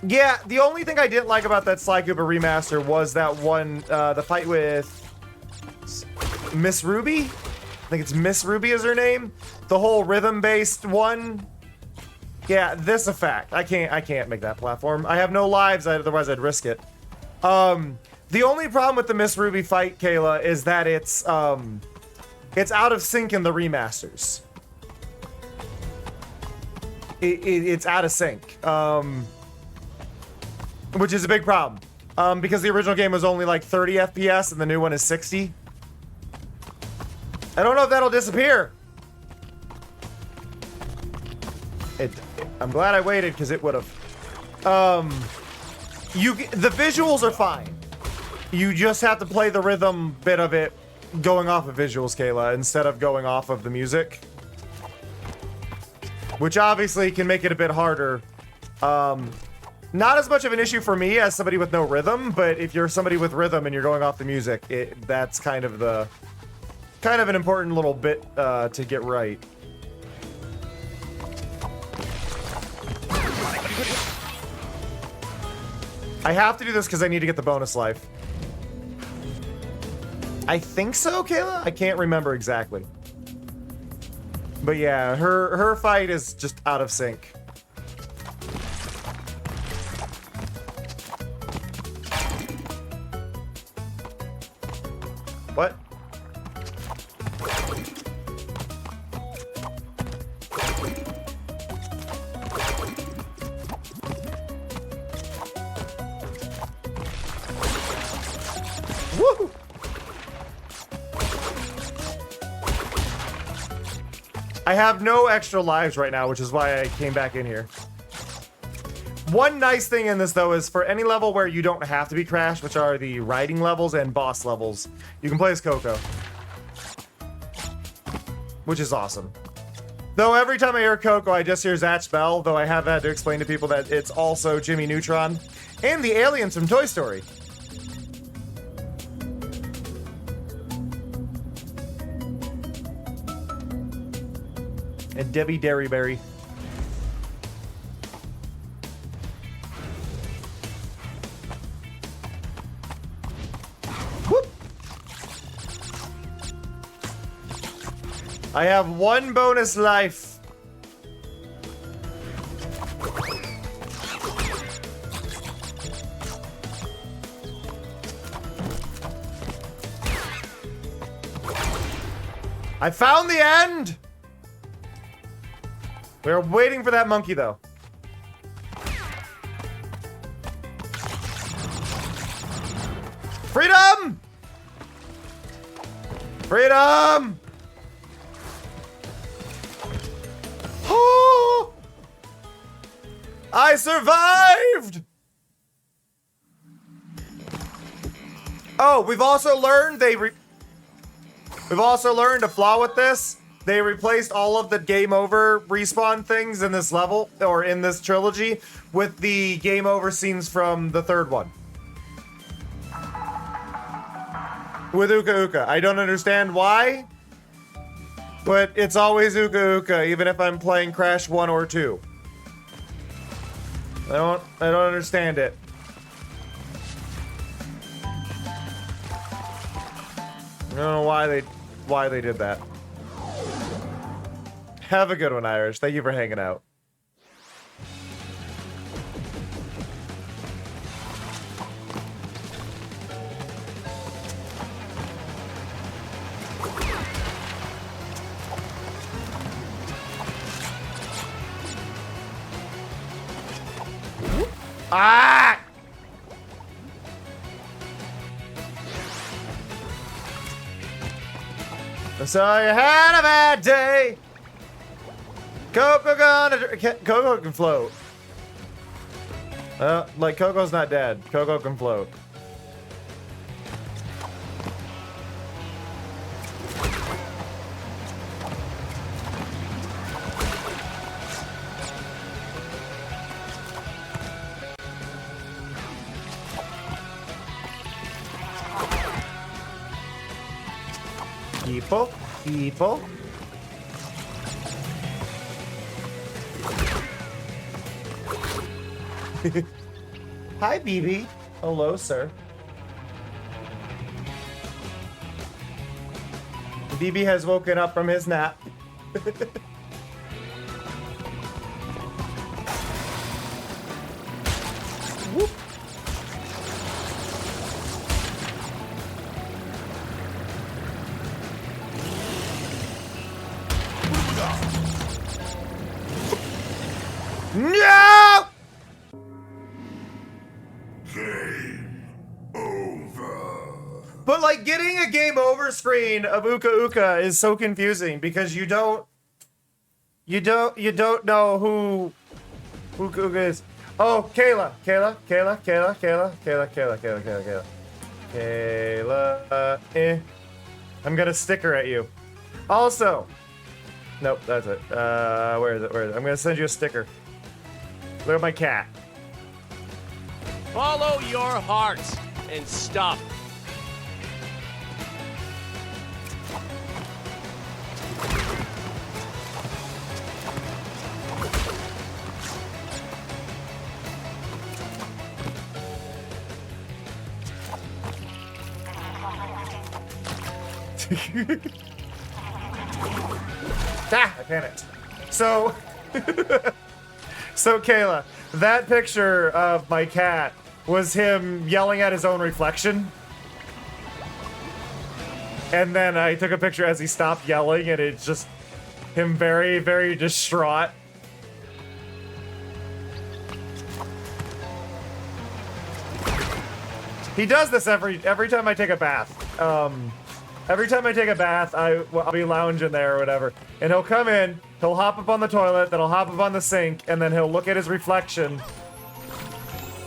Yeah, the only thing I didn't like about that Sly Cooper remaster was that one, the fight with Miss Ruby? I think it's Miss Ruby is her name. The whole rhythm-based one. Yeah, this effect. I can't make that platform. I have no lives, otherwise I'd risk it. The only problem with the Miss Ruby fight, Kayla, is that it's out of sync in the remasters. It's out of sync. Which is a big problem. Because the original game was only like 30 FPS and the new one is 60. I don't know if that'll disappear. I'm glad I waited because it would have. The visuals are fine. You just have to play the rhythm bit of it going off of visuals, Kayla, instead of going off of the music. Which obviously can make it a bit harder. Not as much of an issue for me as somebody with no rhythm, but if you're somebody with rhythm and you're going off the music, that's kind of an important little bit to get right. I have to do this because I need to get the bonus life. I think so, Kayla? I can't remember exactly. But yeah, her fight is just out of sync. What? Woo! I have no extra lives right now, which is why I came back in here. One nice thing in this, though, is for any level where you don't have to be crashed, which are the riding levels and boss levels, you can play as Coco. Which is awesome. Though every time I hear Coco, I just hear Zatch Bell, though I have had to explain to people that it's also Jimmy Neutron and the aliens from Toy Story. And Debbie Derryberry. Whoop! I have one bonus life. I found the end! We're waiting for that monkey, though. Freedom! Freedom! Oh! I survived! Oh, we've also learned we've also learned a flaw with this. They replaced all of the game over respawn things in this level, or in this trilogy, with the game over scenes from the third one. With Uka Uka. I don't understand why, but it's always Uka Uka, even if I'm playing Crash 1 or 2. I don't understand it. I don't know why they did that. Have a good one, Irish. Thank you for hanging out. Ah! So you had a bad day. Coco can float. Like Coco's not dead. Coco can float. People. Hi, BB. Hello, sir. BB has woken up from his nap. Whoop. No! But like getting a game over screen of Uka Uka is so confusing because you don't know who Uka Uka is. Oh, Kayla. I'm gonna sticker at you. Also, nope, that's it. Where is it? I'm gonna send you a sticker. Look at my cat. Follow your heart and stop. I panicked. So, Kayla, that picture of my cat was him yelling at his own reflection. And then I took a picture as he stopped yelling, and it's just him very, very distraught. He does this every time I take a bath. Every time I take a bath, I'll be lounging there or whatever. And he'll come in, he'll hop up on the toilet, then he'll hop up on the sink, and then he'll look at his reflection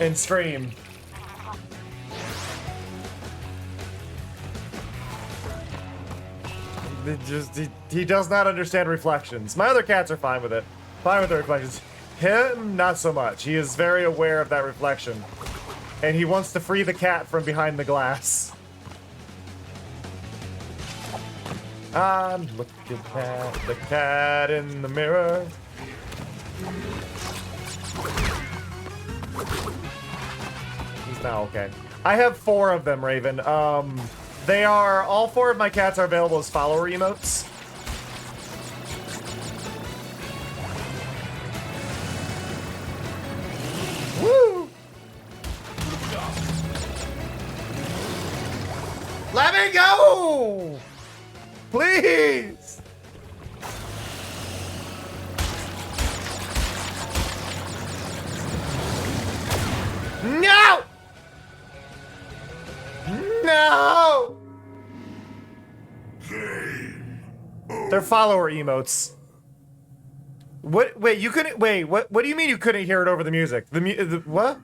and scream. He does not understand reflections. My other cats are fine with it. Fine with the reflections. Him, not so much. He is very aware of that reflection. And he wants to free the cat from behind the glass. Look at the cat in the mirror. He's now okay. I have 4 of them, Raven. They are, all 4 of my cats are available as follower emotes. Woo! Let me go! Please! No! No! They're follower emotes. What? Wait, you couldn't. Wait, what do you mean you couldn't hear it over the music? What?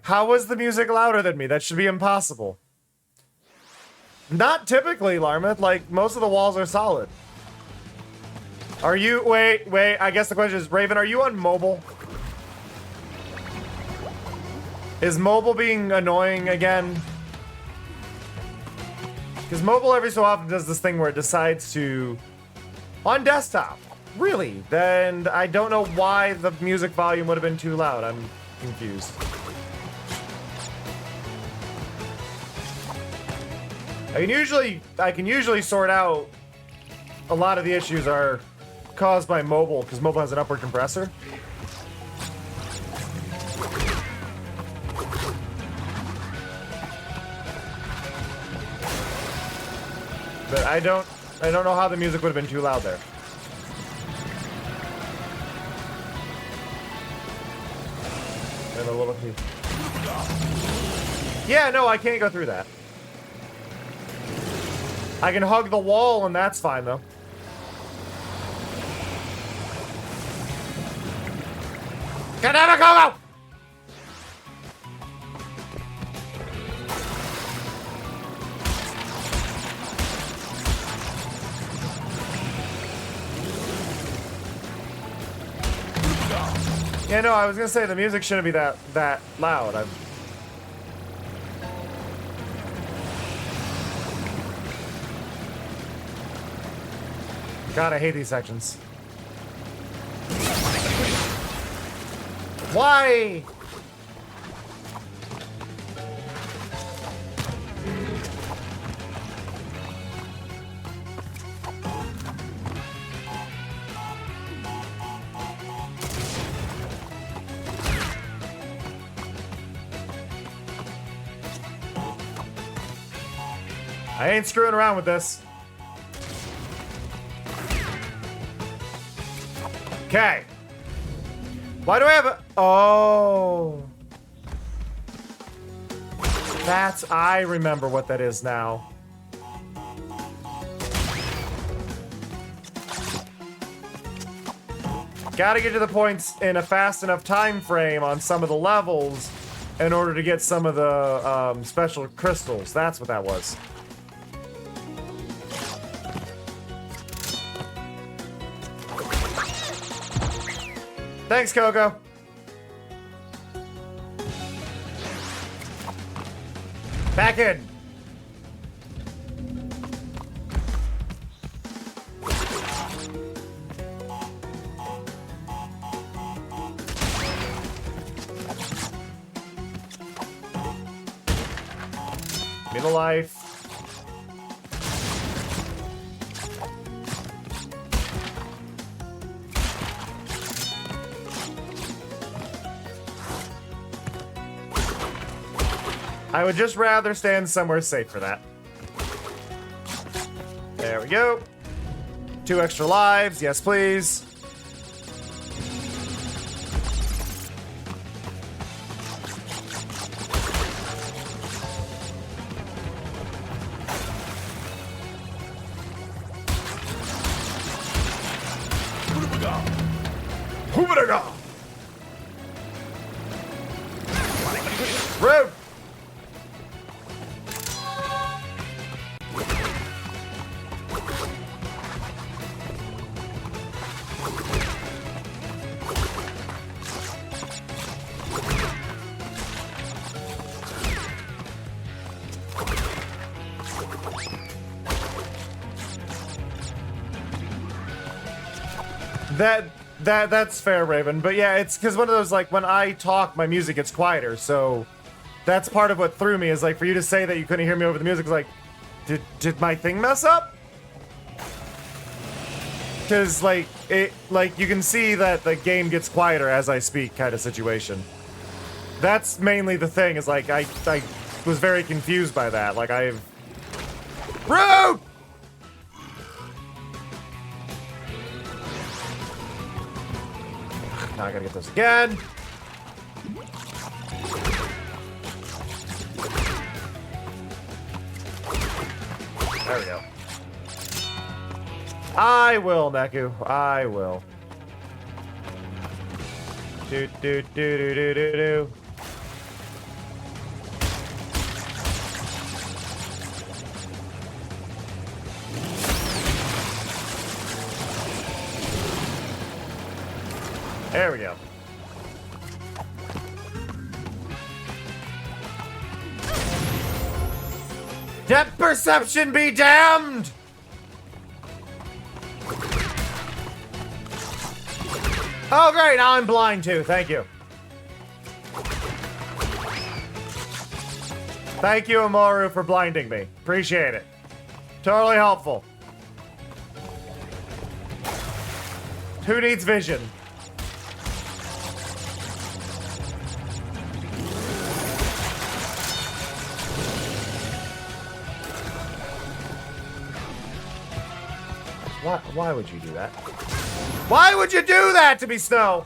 How was the music louder than me? That should be impossible. Not typically, Larmith. Like, most of the walls are solid. Are you. Wait. I guess the question is, Raven, are you on mobile? Is mobile being annoying again? Because mobile every so often does this thing where it decides to... On desktop. Really? Then I don't know why the music volume would have been too loud. I'm confused. I can usually sort out a lot of the issues are caused by mobile, because mobile has an upward compressor. But I don't know how the music would have been too loud there. And a little. Yeah, no, I can't go through that. I can hug the wall, and that's fine though. Get out of go! Yeah, no, I was gonna say the music shouldn't be that loud. God, I hate these sections. Why? I ain't screwing around with this. Okay. Why do I have a... Oh. I remember what that is now. Gotta get to the points in a fast enough time frame on some of the levels in order to get some of the special crystals. That's what that was. Thanks, Coco. Back in. Middle life. I would just rather stand somewhere safe for that. There we go. 2 extra lives. Yes, please. Rude! That's fair, Raven. But yeah, it's because one of those, like, when I talk, my music gets quieter, so that's part of what threw me, is like, for you to say that you couldn't hear me over the music, is like, did my thing mess up? Because, like, you can see that the game gets quieter as I speak, kind of situation. That's mainly the thing, is like, I was very confused by that. Like, Rude! Now I gotta get those again. There we go. I will, Neku. I will. Do do do do do do do. There we go. Depth perception be damned! Oh great, now I'm blind too, thank you. Thank you, Amoru, for blinding me. Appreciate it. Totally helpful. Who needs vision? Why would you do that? Why would you do that to me, Snow?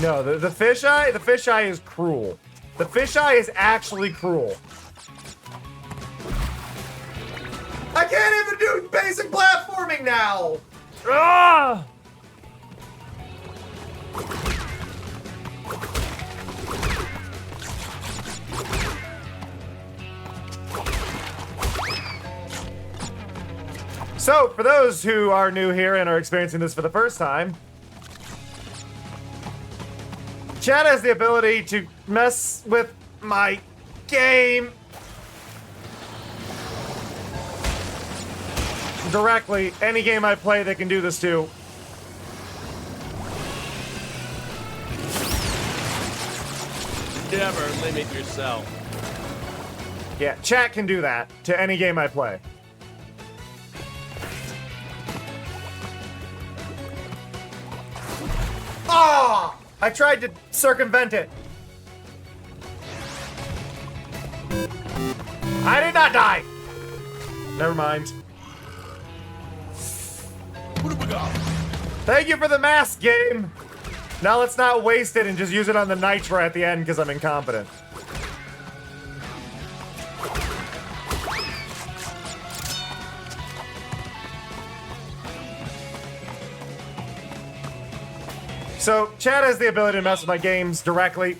No, the fisheye is cruel. The fisheye is actually cruel. I can't even do basic platforming now! Ah! So, for those who are new here and are experiencing this for the first time, Chad has the ability to mess with my game directly. Any game I play, they can do this to. Never limit yourself. Yeah, chat can do that to any game I play. Oh! I tried to circumvent it. I did not die. Never mind. Thank you for the mask, game. Now let's not waste it and just use it on the Nitro at the end because I'm incompetent. So, Chad has the ability to mess with my games directly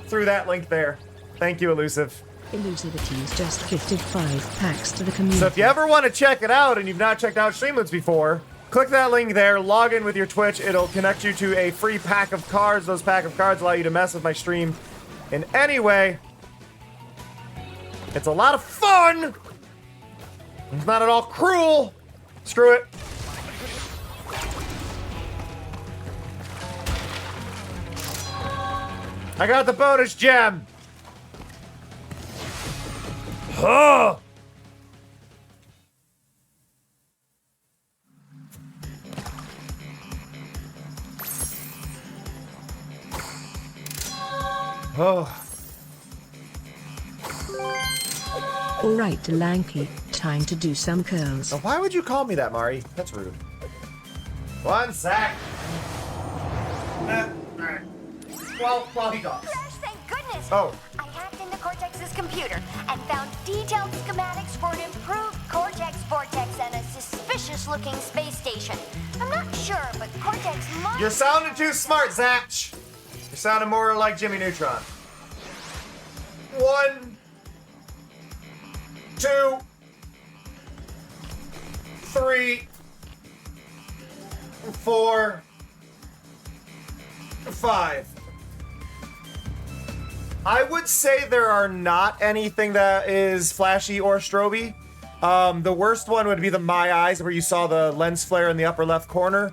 through that link there. Thank you, Elusive. Elusivity's just gifted 5 packs to the community. So if you ever want to check it out and you've not checked out Streamlabs before, click that link there, log in with your Twitch. It'll connect you to a free pack of cards. Those pack of cards allow you to mess with my stream in any way. It's a lot of fun. It's not at all cruel. Screw it. I got the bonus gem. Huh. Oh. All right, Lanky, time to do some curls. Now, why would you call me that, Mari? That's rude. One sec. Well, he got. Crash, thank goodness. Oh. I Cortex's computer and found detailed schematics for an improved Cortex Vortex and a suspicious-looking space station. I'm not sure, but Cortex might... You're sounding too smart, Zatch. You're sounding more like Jimmy Neutron. 1, 2, 3, 4, 5. I would say there are not anything that is flashy or stroby. The worst one would be the My Eyes, where you saw the lens flare in the upper left corner.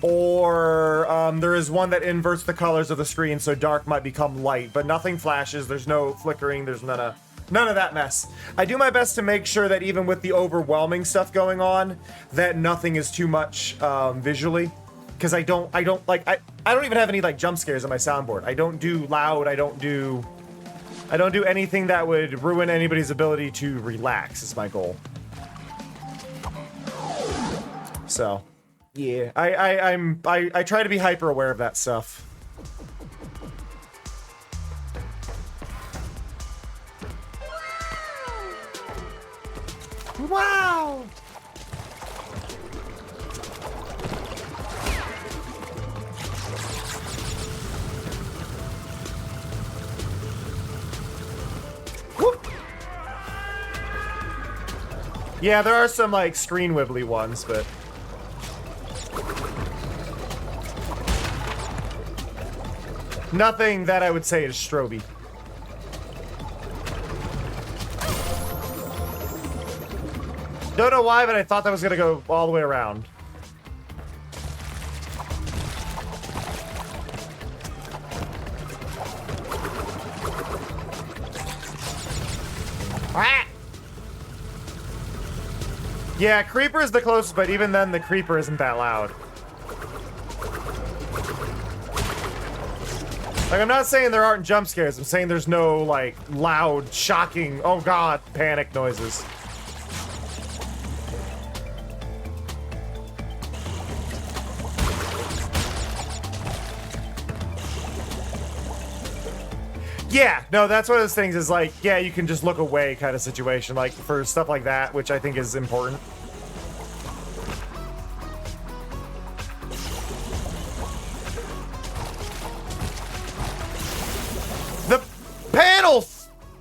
Or there is one that inverts the colors of the screen, so dark might become light, but nothing flashes. There's no flickering. There's none of that mess. I do my best to make sure that even with the overwhelming stuff going on, that nothing is too much visually, because I don't even have any like jump scares on my soundboard. I don't do loud. I don't do anything that would ruin anybody's ability to relax. Is my goal. So. Yeah, I try to be hyper aware of that stuff. Wow! Whoop! Yeah, there are some like screen wibbly ones, but nothing that I would say is stroby. Don't know why, but I thought that was gonna go all the way around. Ah! Yeah, Creeper is the closest, but even then the Creeper isn't that loud. Like, I'm not saying there aren't jump scares. I'm saying there's no, like, loud, shocking, oh god, panic noises. Yeah, no, that's one of those things is like, yeah, you can just look away kind of situation, like, for stuff like that, which I think is important. Panel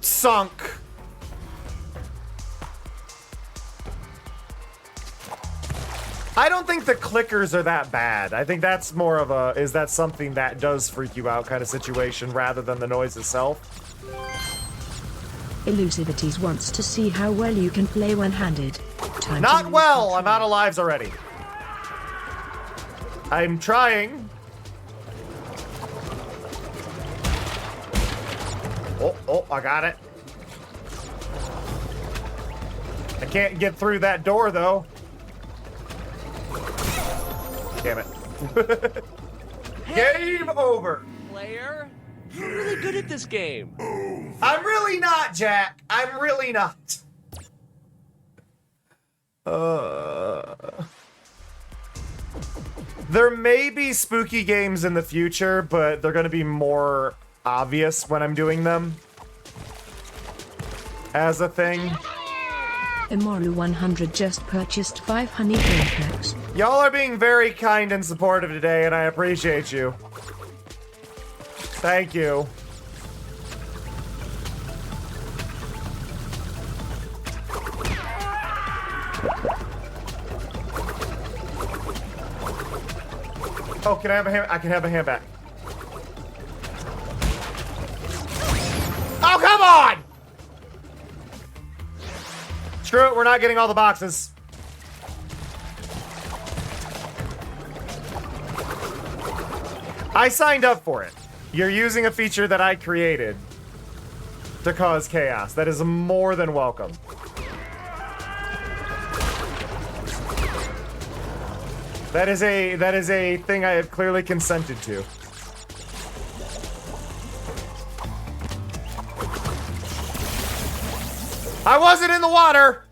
sunk. I don't think the clickers are that bad. I think that's more of a, is that something that does freak you out kind of situation rather than the noise itself. Elusivities wants to see how well you can play one-handed. Not well. I'm out of lives already. I'm trying. Oh, I got it. I can't get through that door, though. Damn it. Game over. Player, you're really good at this game. I'm really not, Jack. I'm really not. There may be spooky games in the future, but they're going to be more obvious when I'm doing them as a thing. Imoru 100 just purchased 5 honey cream packs. Y'all are being very kind and supportive today, and I appreciate you. Thank you. Oh, can I have a hand? I can have a hand back. Oh, come on! Screw it, we're not getting all the boxes. I signed up for it. You're using a feature that I created to cause chaos. That is more than welcome. That is a thing I have clearly consented to. I wasn't in the water.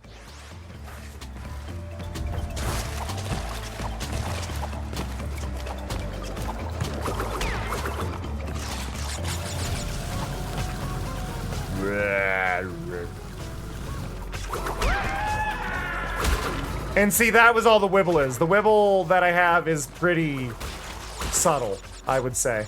And see, that was all the wibble is. The wibble that I have is pretty subtle, I would say.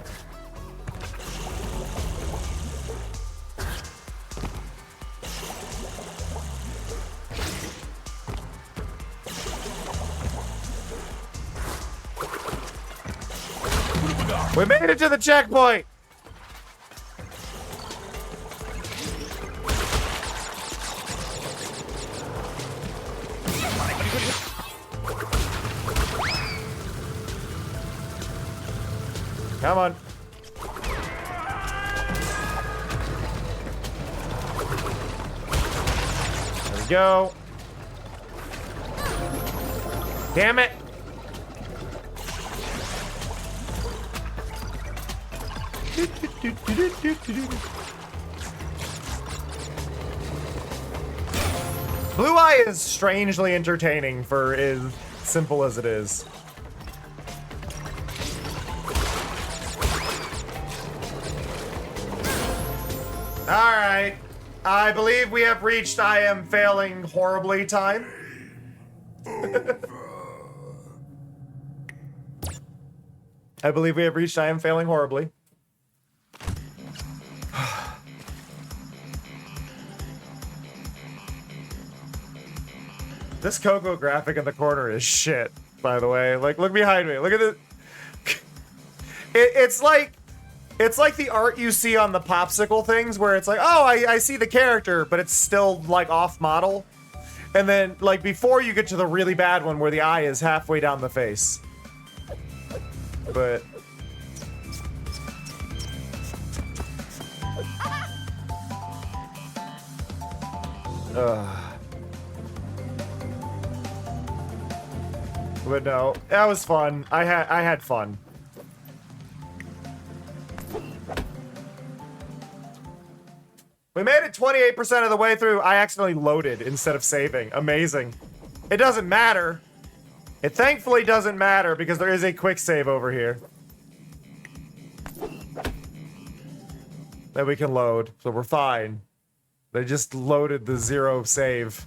We made it to the checkpoint! Come on. There we go. Damn it. Blue Eye is strangely entertaining for as simple as it is. Alright. I believe we have reached I am failing horribly time. I believe we have reached I am failing horribly. This Coco graphic in the corner is shit, by the way. Like, look behind me. Look at this. It's like the art you see on the popsicle things where it's like, oh, I see the character, but it's still like off model. And then like before you get to the really bad one where the eye is halfway down the face. But but no, that was fun. I had fun. We made it 28% of the way through. I accidentally loaded instead of saving. Amazing. It doesn't matter. It thankfully doesn't matter because there is a quick save over here that we can load, so we're fine. They just loaded the 0 save.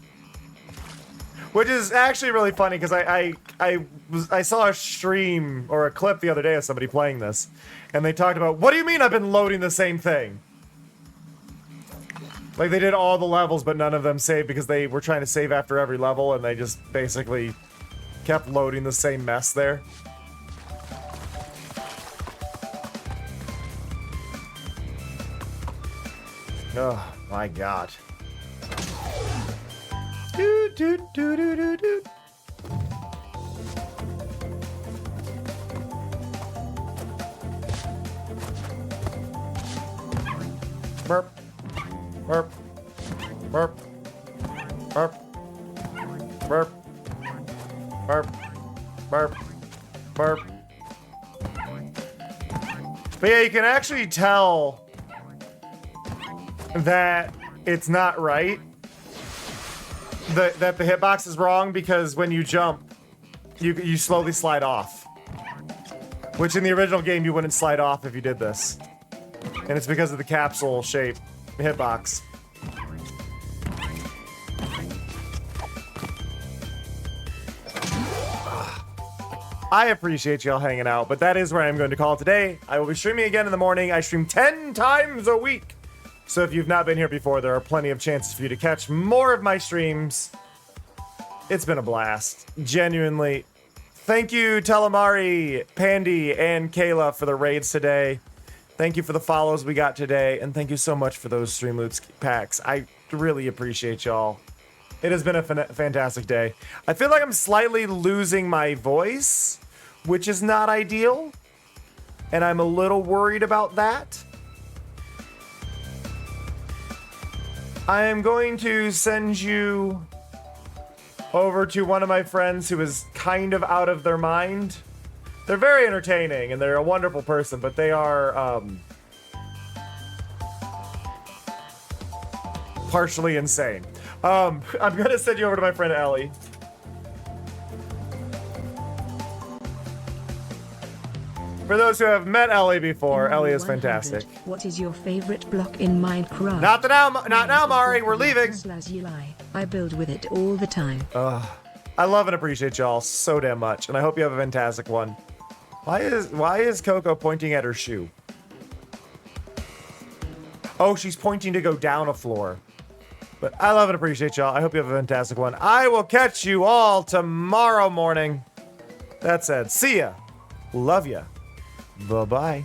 Which is actually really funny because I saw a stream or a clip the other day of somebody playing this, and they talked about, what do you mean I've been loading the same thing? Like they did all the levels, but none of them saved because they were trying to save after every level, and they just basically kept loading the same mess there. Oh my god. Do do do do do do. Burp. Burp. Burp. Burp. Burp. Burp. Burp. Burp. But yeah, you can actually tell that it's not right. That the hitbox is wrong because when you jump, you slowly slide off. Which in the original game you wouldn't slide off if you did this. And it's because of the capsule shape hitbox. I appreciate y'all hanging out, but that is where I'm going to call it today. I will be streaming again in the morning. I stream 10 times a week. So if you've not been here before, there are plenty of chances for you to catch more of my streams. It's been a blast. Genuinely. Thank you, Telemari, Pandy, and Kayla for the raids today. Thank you for the follows we got today, and thank you so much for those Stream Loots packs. I really appreciate y'all. It has been a fantastic day. I feel like I'm slightly losing my voice, which is not ideal, and I'm a little worried about that. I am going to send you over to one of my friends who is kind of out of their mind. They're very entertaining, and they're a wonderful person, but they are, partially insane. I'm gonna send you over to my friend Ellie. For those who have met Ellie before, Ellie is fantastic. What is your favorite block in Minecraft? Not now, Mari. We're leaving. I build with it all the time. I love and appreciate y'all so damn much, and I hope you have a fantastic one. Why is Coco pointing at her shoe? Oh, she's pointing to go down a floor. But I love and appreciate y'all. I hope you have a fantastic one. I will catch you all tomorrow morning. That said, see ya. Love ya. Bye-bye.